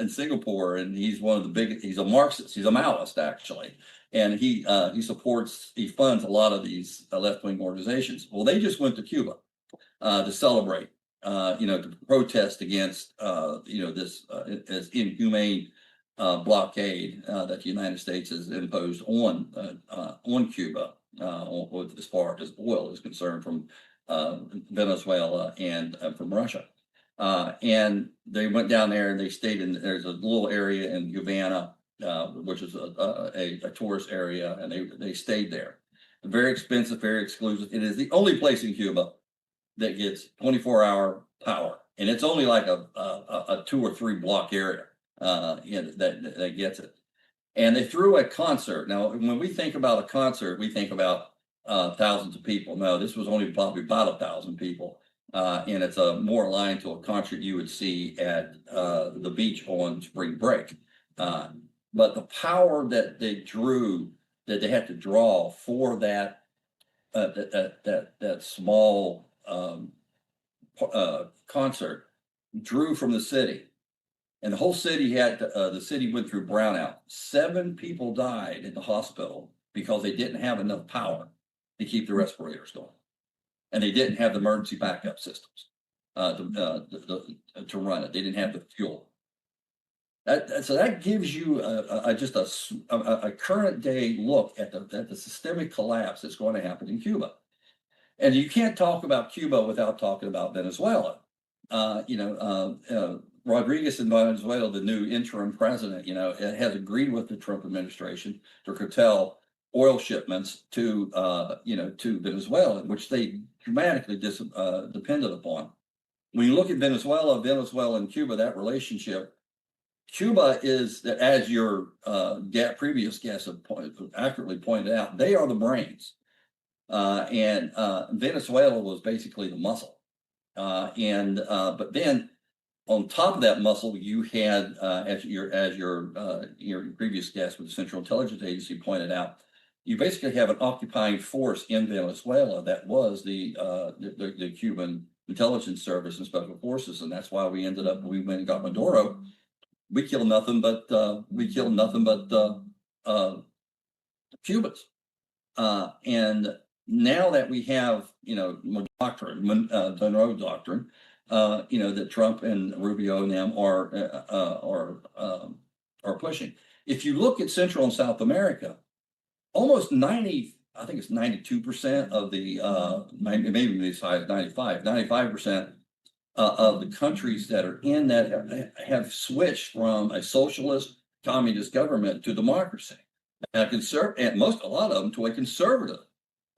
Singapore, and he's one of the biggest. He's a Marxist. He's a Maoist, actually, and he funds a lot of these left-wing organizations. Well, they just went to Cuba to celebrate, to protest against, this as inhumane blockade that the United States has imposed on Cuba, as far as oil is concerned, from Venezuela and from Russia. And they went down there and they stayed there's a little area in Havana, which is a tourist area, and they stayed there. Very expensive, very exclusive. It is the only place in Cuba that gets 24-hour power, and it's only like a 2 or 3 block area that gets it. And they threw a concert. Now, when we think about a concert, we think about thousands of people. No, this was only probably about 1,000 people. And it's more aligned to a concert you would see at the beach on spring break. But the power that they had to draw for that small concert drew from the city. And the whole city the city went through brownout. 7 people died in the hospital because they didn't have enough power to keep the respirators going. And they didn't have the emergency backup systems to run it. They didn't have the fuel. So that gives you just a current day look at the systemic collapse that's going to happen in Cuba. And you can't talk about Cuba without talking about Venezuela. Rodriguez in Venezuela, the new interim president, has agreed with the Trump administration to curtail oil shipments to Venezuela, which they dramatically depended upon. When you look at Venezuela and Cuba, that relationship, Cuba is, as your previous guests have accurately pointed out, they are the brains. And Venezuela was basically the muscle. But then on top of that muscle, you had, as your previous guest with the Central Intelligence Agency pointed out, you basically have an occupying force in Venezuela that was the Cuban intelligence service and special forces, and that's why we went and got Maduro. We killed nothing but Cubans, and now that we have Monroe Doctrine, that Trump and Rubio and them are pushing. If you look at Central and South America, almost 92% of the maybe as high as 95% of the countries that are in that have switched from a socialist communist government to democracy, and a lot of them to a conservative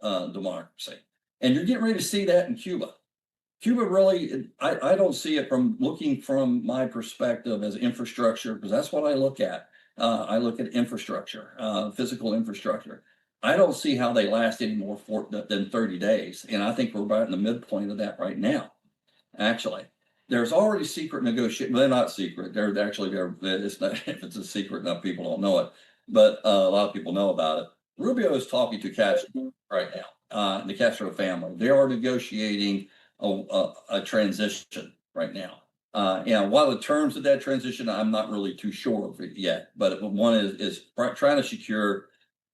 democracy. And you're getting ready to see that in Cuba. Cuba really, I don't see it from looking from my perspective as infrastructure, because that's what I look at. I look at infrastructure, physical infrastructure. I don't see how they last any more than 30 days. And I think we're about in the midpoint of that right now. Actually, there's already secret negotiations. They're not secret. It's not, if it's a secret enough, people don't know it. But a lot of people know about it. Rubio is talking to Castro right now, the Castro family. They are negotiating a transition right now. While the terms of that transition, I'm not really too sure of it yet. But one is trying to secure,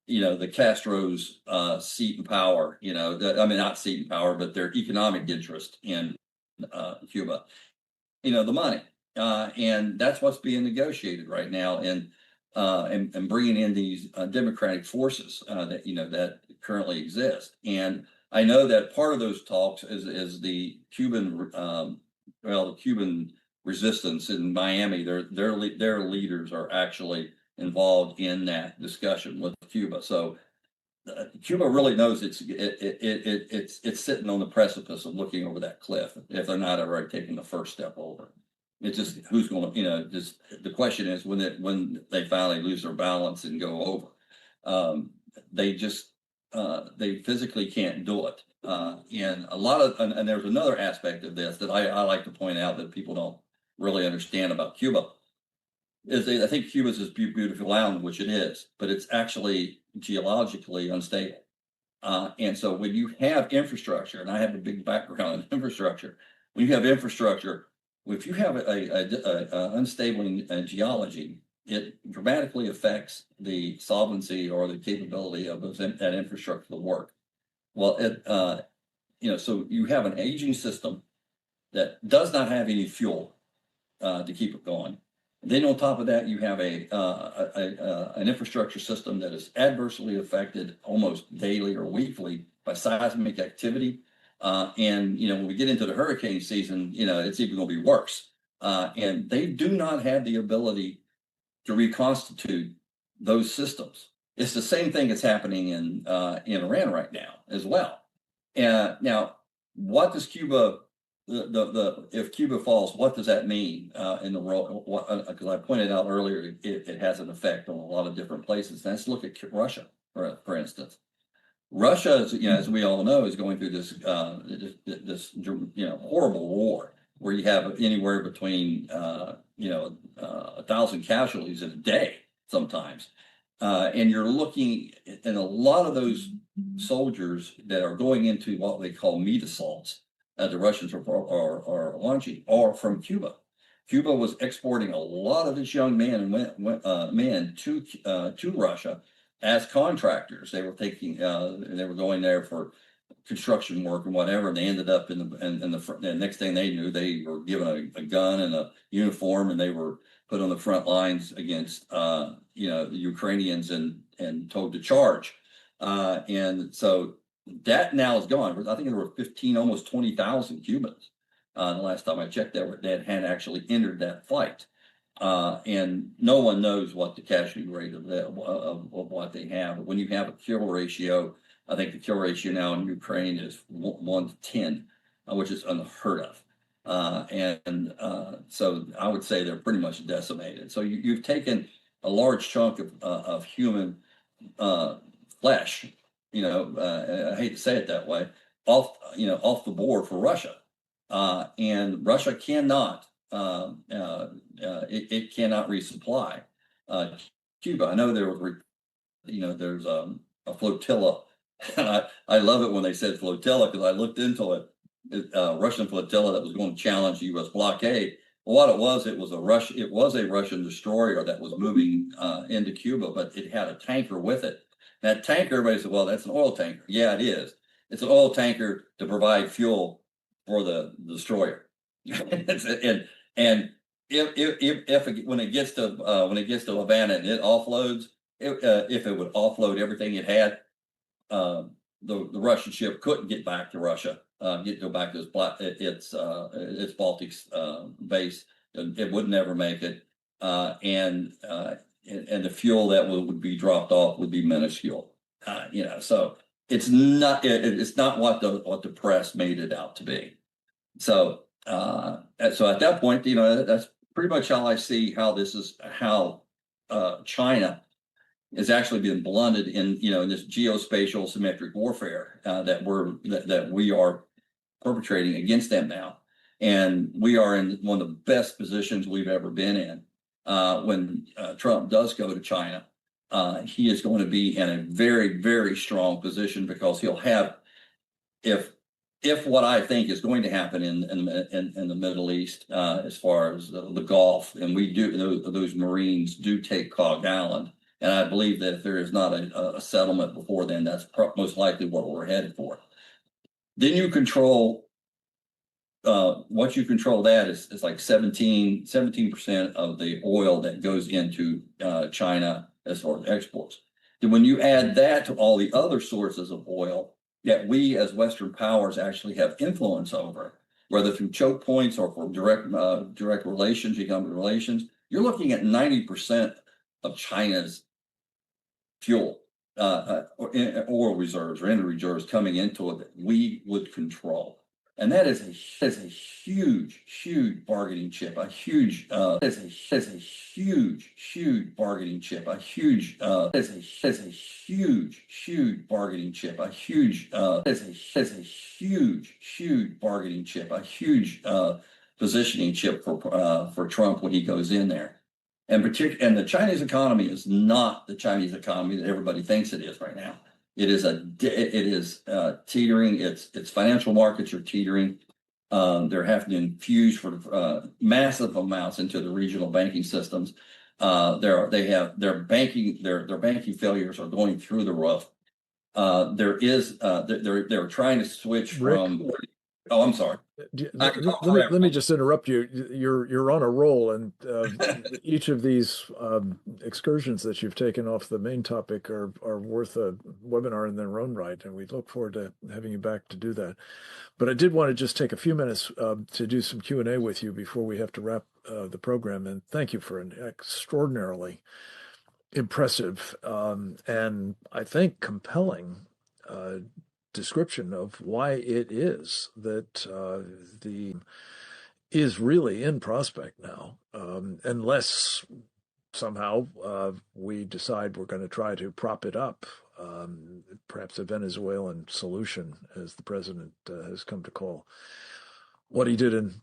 the Castro's seat and power. Not seat and power, but their economic interest in Cuba. The money, and that's what's being negotiated right now, and bringing in these democratic forces that currently exist. And I know that part of those talks is the Cuban, the Cuban resistance in Miami. Their leaders are actually involved in that discussion with Cuba. So Cuba really knows it's sitting on the precipice of looking over that cliff if they're not already taking the first step over. It's just who's going to, just the question is when they finally lose their balance and go over, they physically can't do it. And there's another aspect of this that I like to point out that people really understand about Cuba is I think Cuba is this beautiful island, which it is, but it's actually geologically unstable. And so when you have infrastructure, and I have a big background in infrastructure, when you have infrastructure, if you have a unstable geology, it dramatically affects the solvency or the capability of that infrastructure to work. Well, so you have an aging system that does not have any fuel to keep it going. And then on top of that, you have an infrastructure system that is adversely affected almost daily or weekly by seismic activity. And when we get into the hurricane season, it's even going to be worse. And they do not have the ability to reconstitute those systems. It's the same thing that's happening in Iran right now as well. And now, what does Cuba? If Cuba falls, what does that mean in the world? Because I pointed out earlier, it has an effect on a lot of different places. Let's look at Russia, for instance. Russia, as we all know, is going through this horrible war where you have anywhere between 1,000 casualties in a day sometimes, and you're looking at a lot of those soldiers that are going into what they call meat assaults. The Russians are launching are from Cuba. Cuba was exporting a lot of its young men men to Russia as contractors. They were they were going there for construction work and whatever. And they ended up in the next thing they knew, they were given a gun and a uniform, and they were put on the front lines against the Ukrainians and told to charge. And so that now is gone. I think there were 15, almost 20,000 Cubans. The last time I checked, that had actually entered that fight. And no one knows what the casualty rate of what they have. But when you have a kill ratio, I think the kill ratio now in Ukraine is 1 to 10, which is unheard of. So I would say they're pretty much decimated. So you've taken a large chunk of human flesh, I hate to say it that way, off the board for Russia. And Russia cannot, it cannot resupply Cuba. I know there's a flotilla. I love it when they said flotilla because I looked into it. Russian flotilla that was going to challenge the U.S. blockade. Well, what it was a Russian destroyer that was moving into Cuba, but it had a tanker with it. That tanker, everybody said, well, that's an oil tanker. Yeah, it is. It's an oil tanker to provide fuel for the destroyer. and if when it gets to Havana and it offloads, if it would offload everything it had, the Russian ship couldn't get back to Russia, go back to its Baltic base. It would never make it, and the fuel that would be dropped off would be minuscule. So it's not what the press made it out to be. So at that point, that's pretty much how I see how China is actually being blunted in this geospatial symmetric warfare that we are perpetrating against them now, and we are in one of the best positions we've ever been in. When Trump does go to China, he is going to be in a very, very strong position because he'll have, if what I think is going to happen in the Middle East, as far as the Gulf, and those Marines do take Cog Island, and I believe that if there is not a settlement before then, that's most likely what we're headed for. Then you control. Once you control that, it's like 17% of the oil that goes into China as far as exports. Then when you add that to all the other sources of oil that we as Western powers actually have influence over, whether through choke points or for direct relations, economic relations, you're looking at 90% of China's fuel, oil reserves or energy reserves coming into it that we would control. And that is a huge, huge bargaining chip. A huge huge bargaining chip. A huge huge bargaining chip. A huge huge bargaining chip. A huge positioning chip for Trump when he goes in there. And the Chinese economy is not the Chinese economy that everybody thinks it is right now. It is teetering. Its financial markets are teetering. They're having to infuse for massive amounts into the regional banking systems. Their banking failures are going through the roof. They're trying to switch from. Rick? Oh, I'm sorry. Let me just interrupt you. You're on a roll, and each of these excursions that you've taken off the main topic are worth a webinar in their own right, and we look forward to having you back to do that. But I did want to just take a few minutes to do some Q&A with you before we have to wrap the program. And thank you for an extraordinarily impressive and I think compelling description of why it is that is really in prospect now, unless somehow we decide we're going to try to prop it up, perhaps a Venezuelan solution, as the president has come to call what he did in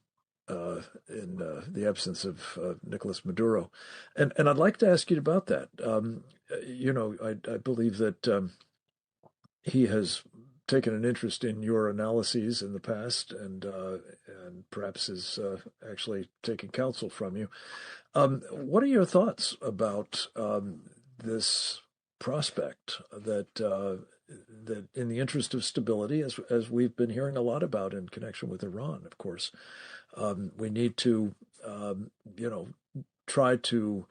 the absence of Nicolas Maduro. And I'd like to ask you about that. I believe that he has taken an interest in your analyses in the past, and perhaps is actually taking counsel from you. What are your thoughts about this prospect that in the interest of stability, as we've been hearing a lot about in connection with Iran, of course, we need to try to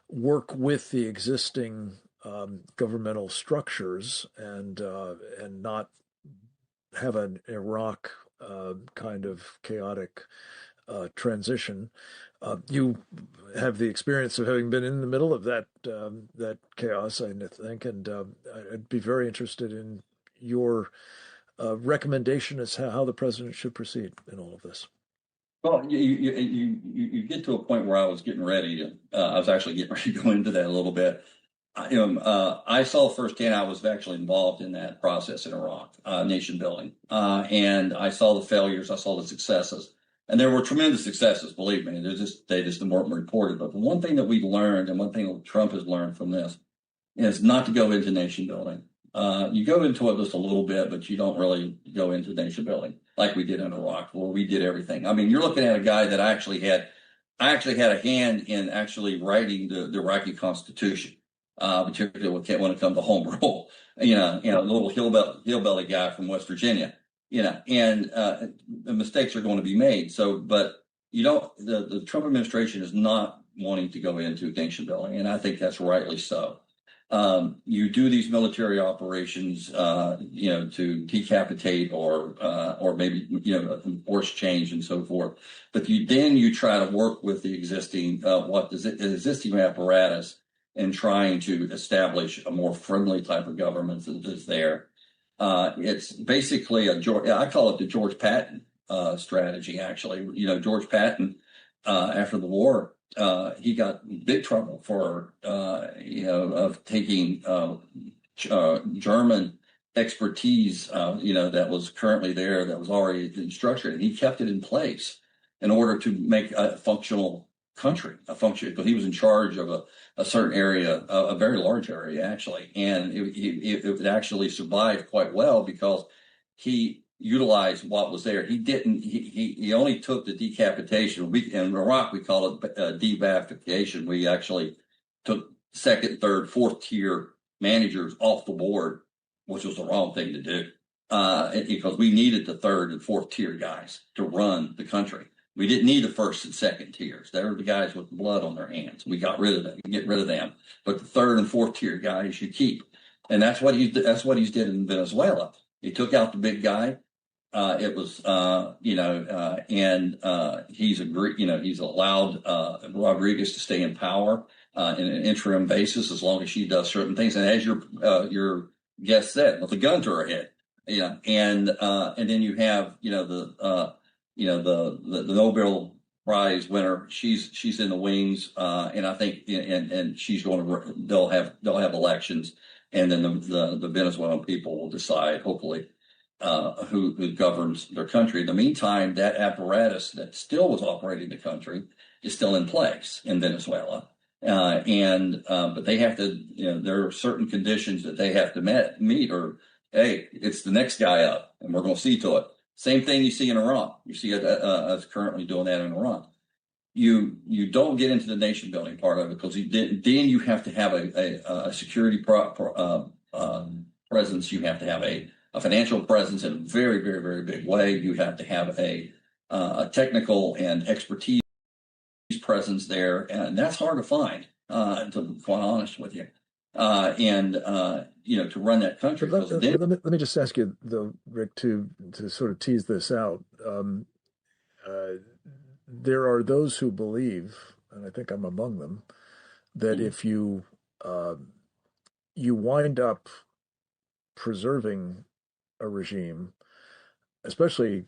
work with the existing governmental structures and not have an Iraq kind of chaotic transition. You have the experience of having been in the middle of that chaos, I think, and I'd be very interested in your recommendation as to how the president should proceed in all of this. Well, you get to a point where I was getting ready to. I was actually getting ready to go into that a little bit. I saw firsthand. I was actually involved in that process in Iraq, nation building, and I saw the failures. I saw the successes, and there were tremendous successes. Believe me, they just weren't reported. But the one thing that we learned, and one thing that Trump has learned from this, is not to go into nation building. You go into it just a little bit, but you don't really go into nation building like we did in Iraq, where we did everything. I mean, you're looking at a guy that I actually had a hand in actually writing the Iraqi Constitution. Particularly when it comes to home rule, a little hillbilly guy from West Virginia, and the mistakes are going to be made. So, but the Trump administration is not wanting to go into nation building, and I think that's rightly so. You do these military operations, to decapitate or maybe enforce change and so forth. But you try to work with the existing existing apparatus and trying to establish a more friendly type of government that is there. It's basically I call it the George Patton strategy, actually. George Patton, after the war, he got in big trouble for, of taking German expertise, that was currently there, that was already structured, and he kept it in place in order to make a functional country, because he was in charge of a certain area, a very large area actually, and it actually survived quite well because he utilized what was there. He only took the decapitation. In Iraq we call it debafication. We actually took second, third, fourth tier managers off the board, which was the wrong thing to do, because we needed the third and fourth tier guys to run the country. We didn't need the first and second tiers. They were the guys with blood on their hands. We got rid of them. Get rid of them. But the third and fourth tier guys you keep, and that's what he's did in Venezuela. He took out the big guy. He's agreed. He's allowed Rodriguez to stay in power in an interim basis as long as she does certain things. And as your guest said, with a gun to her head, and then you have the Nobel Prize winner. She's in the wings, and I think and she's going to. They'll have elections, and then the Venezuelan people will decide, hopefully, who governs their country. In the meantime, that apparatus that still was operating the country is still in place in Venezuela. But they have to, there are certain conditions that they have to meet, or, hey, it's the next guy up, and we're going to see to it. Same thing you see in Iran. You see us currently doing that in Iran. You don't get into the nation building part of it, because then you have to have a security presence. You have to have a financial presence in a very, very, very big way. You have to have a technical and expertise presence there, and that's hard to find, to be quite honest with you. To run that country. Let me just ask you, though, Rick, to sort of tease this out. There are those who believe, and I think I'm among them, that if you wind up preserving a regime, especially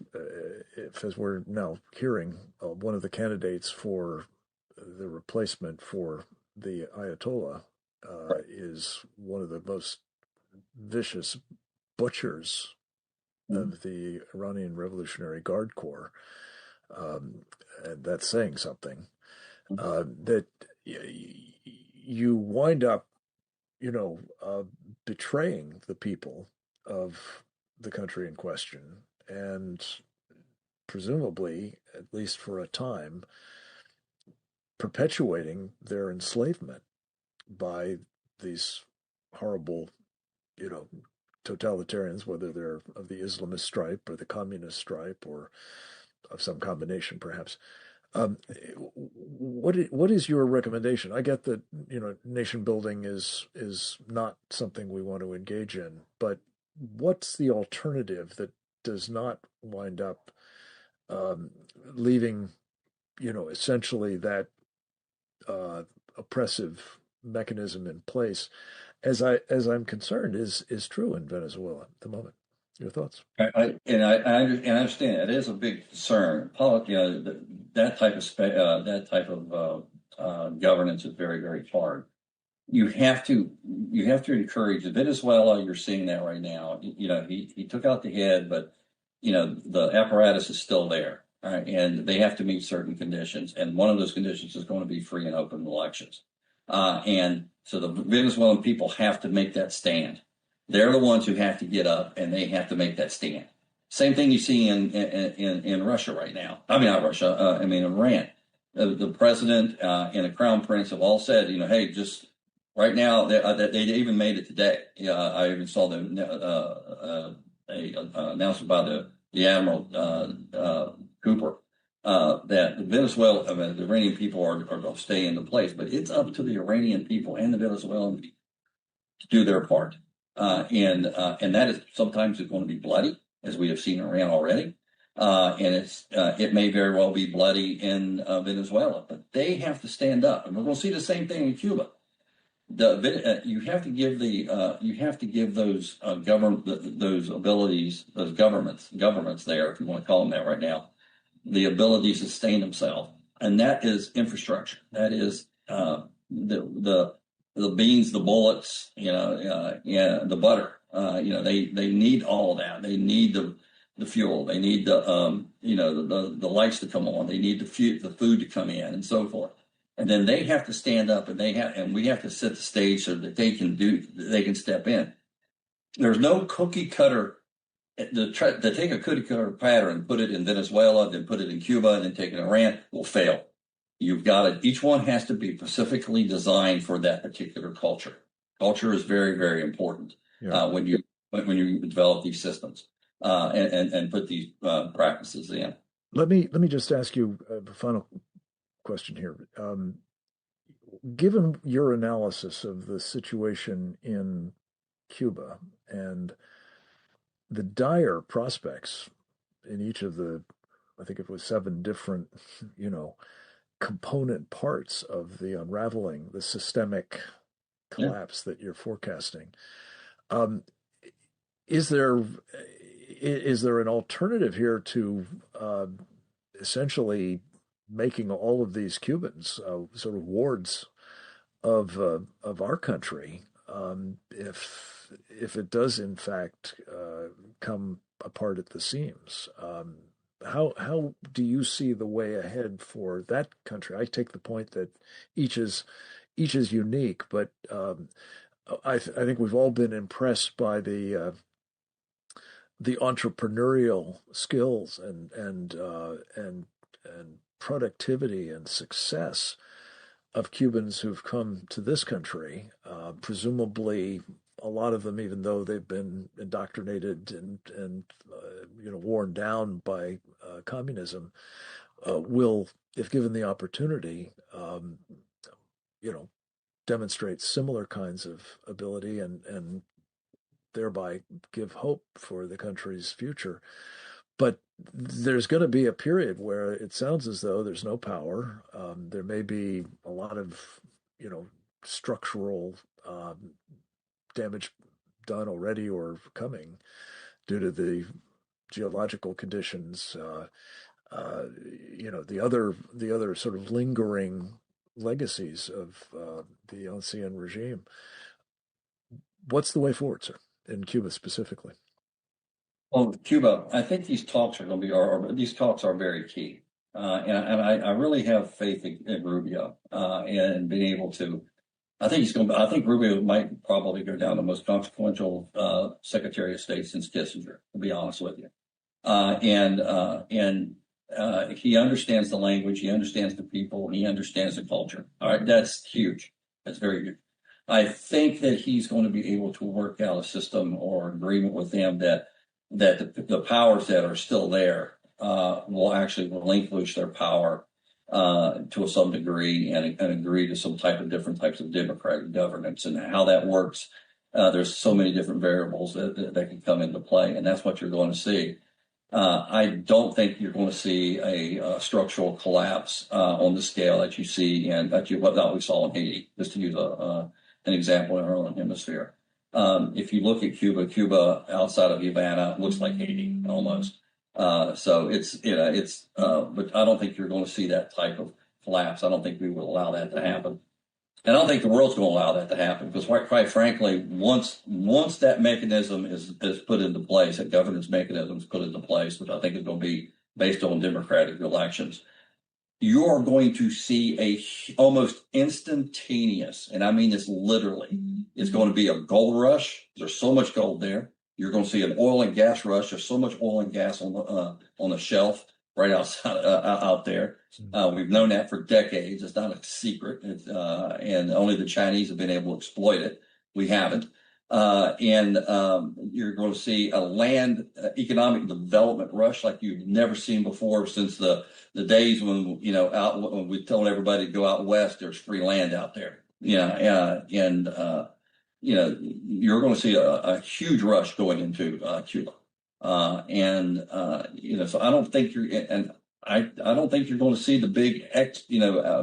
if, as we're now hearing, one of the candidates for the replacement for the Ayatollah is one of the most vicious butchers of the Iranian Revolutionary Guard Corps, and that's saying something, that you wind up, betraying the people of the country in question, and presumably, at least for a time, perpetuating their enslavement by these horrible, totalitarians, whether they're of the Islamist stripe or the communist stripe or of some combination, perhaps. What is your recommendation? I get that, nation building is not something we want to engage in, but what's the alternative that does not wind up leaving, essentially that oppressive mechanism in place, as I'm concerned is true in Venezuela at the moment? Your thoughts? I understand it is a big concern. That type of governance is very, very hard. You have to encourage Venezuela. You're seeing that right now. He took out the head, but the apparatus is still there, right? And they have to meet certain conditions, and one of those conditions is going to be free and open elections. And so the Venezuelan people have to make that stand. They're the ones who have to get up, and they have to make that stand. Same thing you see in Russia right now. I mean, not Russia. Iran. The president and the crown prince have all said, hey, just right now. They even made it today. I even saw the announcement by the Admiral Cooper that Venezuela, the Iranian people are going to stay in place, but it's up to the Iranian people and the Venezuelan people to do their part. And that is sometimes it's going to be bloody, as we have seen in Iran already. And it may very well be bloody in Venezuela, but they have to stand up, and we're going to see the same thing in Cuba. You have to give those those abilities, those governments there, if you want to call them that right now, the ability to sustain themselves, and that is infrastructure. That is the beans, the bullets, the butter. They need all of that. They need the fuel. They need the lights to come on. They need the food to come in, and so forth. And then they have to stand up, and we have to set the stage so that they can step in. There's no cookie cutter. To take a cookie cutter pattern, put it in Venezuela, then put it in Cuba, and then take it in Iran will fail. You've got it. Each one has to be specifically designed for that particular culture. Culture is very, very important when you develop these systems and put these practices in. Let me just ask you a final question here. Given your analysis of the situation in Cuba and the dire prospects in each of the, I think it was 7 different, component parts of the unraveling, the systemic collapse that you're forecasting, is there an alternative here to essentially making all of these Cubans sort of wards of our country, if it does in fact come apart at the seams. How do you see the way ahead for that country? I take the point that each is unique, but I think we've all been impressed by the entrepreneurial skills and productivity and success of Cubans who've come to this country. Presumably, a lot of them, even though they've been indoctrinated and worn down by communism, will, if given the opportunity, demonstrate similar kinds of ability and thereby give hope for the country's future. But there's going to be a period where it sounds as though there's no power. There may be a lot of, structural damage done already or coming due to the geological conditions. The other sort of lingering legacies of the ancien regime. What's the way forward, sir, in Cuba specifically? Well, Cuba, I think these talks are going to be, these talks are very key. And I really have faith in Rubio and being able to, I think Rubio might probably go down the most consequential Secretary of State since Kissinger, to be honest with you. He understands the language, he understands the people, he understands the culture. All right, that's huge. That's very good. I think that he's going to be able to work out a system or agreement with them that the powers that are still there will actually relinquish their power to some degree and agree to some different types of democratic governance. And how that works, there's so many different variables that can come into play, and that's what you're going to see. I don't think you're going to see a structural collapse on the scale that you see and that we saw in Haiti, just to use an example in our own hemisphere. If you look at Cuba outside of Havana looks like Haiti almost. So but I don't think you're going to see that type of collapse. I don't think we will allow that to happen. And I don't think the world's going to allow that to happen because quite frankly, once that mechanism is put into place, that governance mechanism is put into place, which I think is going to be based on democratic elections, you're going to see a almost instantaneous, and I mean this literally, it's going to be a gold rush. There's so much gold there. You're going to see an oil and gas rush. There's so much oil and gas on the shelf right outside out there. We've known that for decades. It's not a secret, and only the Chinese have been able to exploit it. We haven't. You're going to see a land economic development rush like you've never seen before since the days when when we told everybody to go out west. There's free land out there. You're going to see a huge rush going into Cuba. So I don't think I don't think you're going to see the big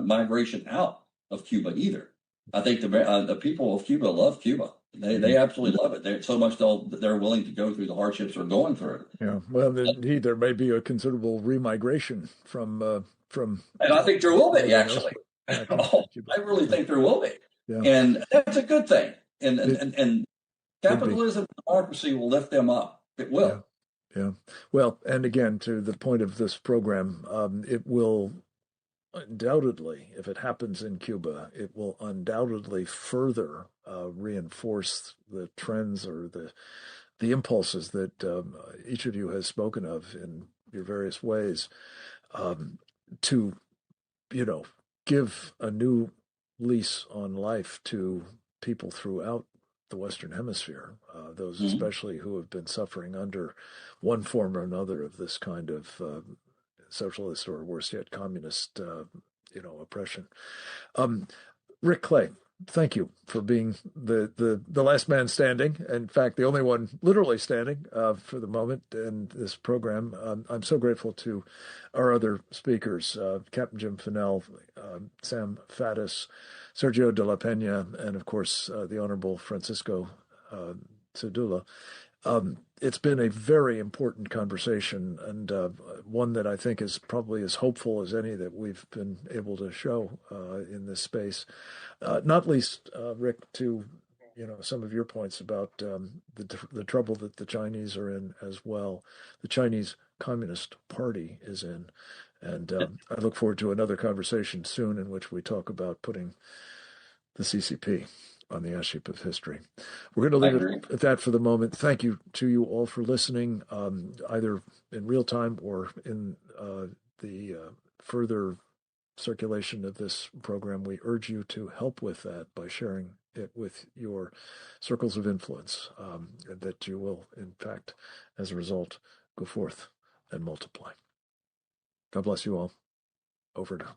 migration out of Cuba either. I think the people of Cuba love Cuba. They absolutely love it. They're so much they're willing to go through the hardships they're going through. Yeah, well, there may be a considerable remigration from. And I think there will be actually. I really think there will be, and that's a good thing. And capitalism and democracy will lift them up. It will. Yeah. Well, and again, to the point of this program, it will undoubtedly, if it happens in Cuba, it will undoubtedly further reinforce the trends or the impulses that each of you has spoken of in your various ways to, give a new lease on life to people throughout the Western Hemisphere, those especially who have been suffering under one form or another of this kind of socialist or worse yet communist, oppression. Rick Clay, thank you for being the last man standing. In fact, the only one literally standing for the moment in this program. I'm so grateful to our other speakers, Captain Jim Fennell, Sam Faddis, Sergio de la Pena, and of course, the Honorable Francisco Cedula. It's been a very important conversation and one that I think is probably as hopeful as any that we've been able to show in this space. Not least, Rick, to some of your points about the trouble that the Chinese are in as well. The Chinese Communist Party is in. And I look forward to another conversation soon in which we talk about putting the CCP on the ash heap of history. We're going to leave it at that for the moment. Thank you to you all for listening, either in real time or in the further circulation of this program. We urge you to help with that by sharing it with your circles of influence, and that you will, in fact, as a result, go forth and multiply. God bless you all. Over now.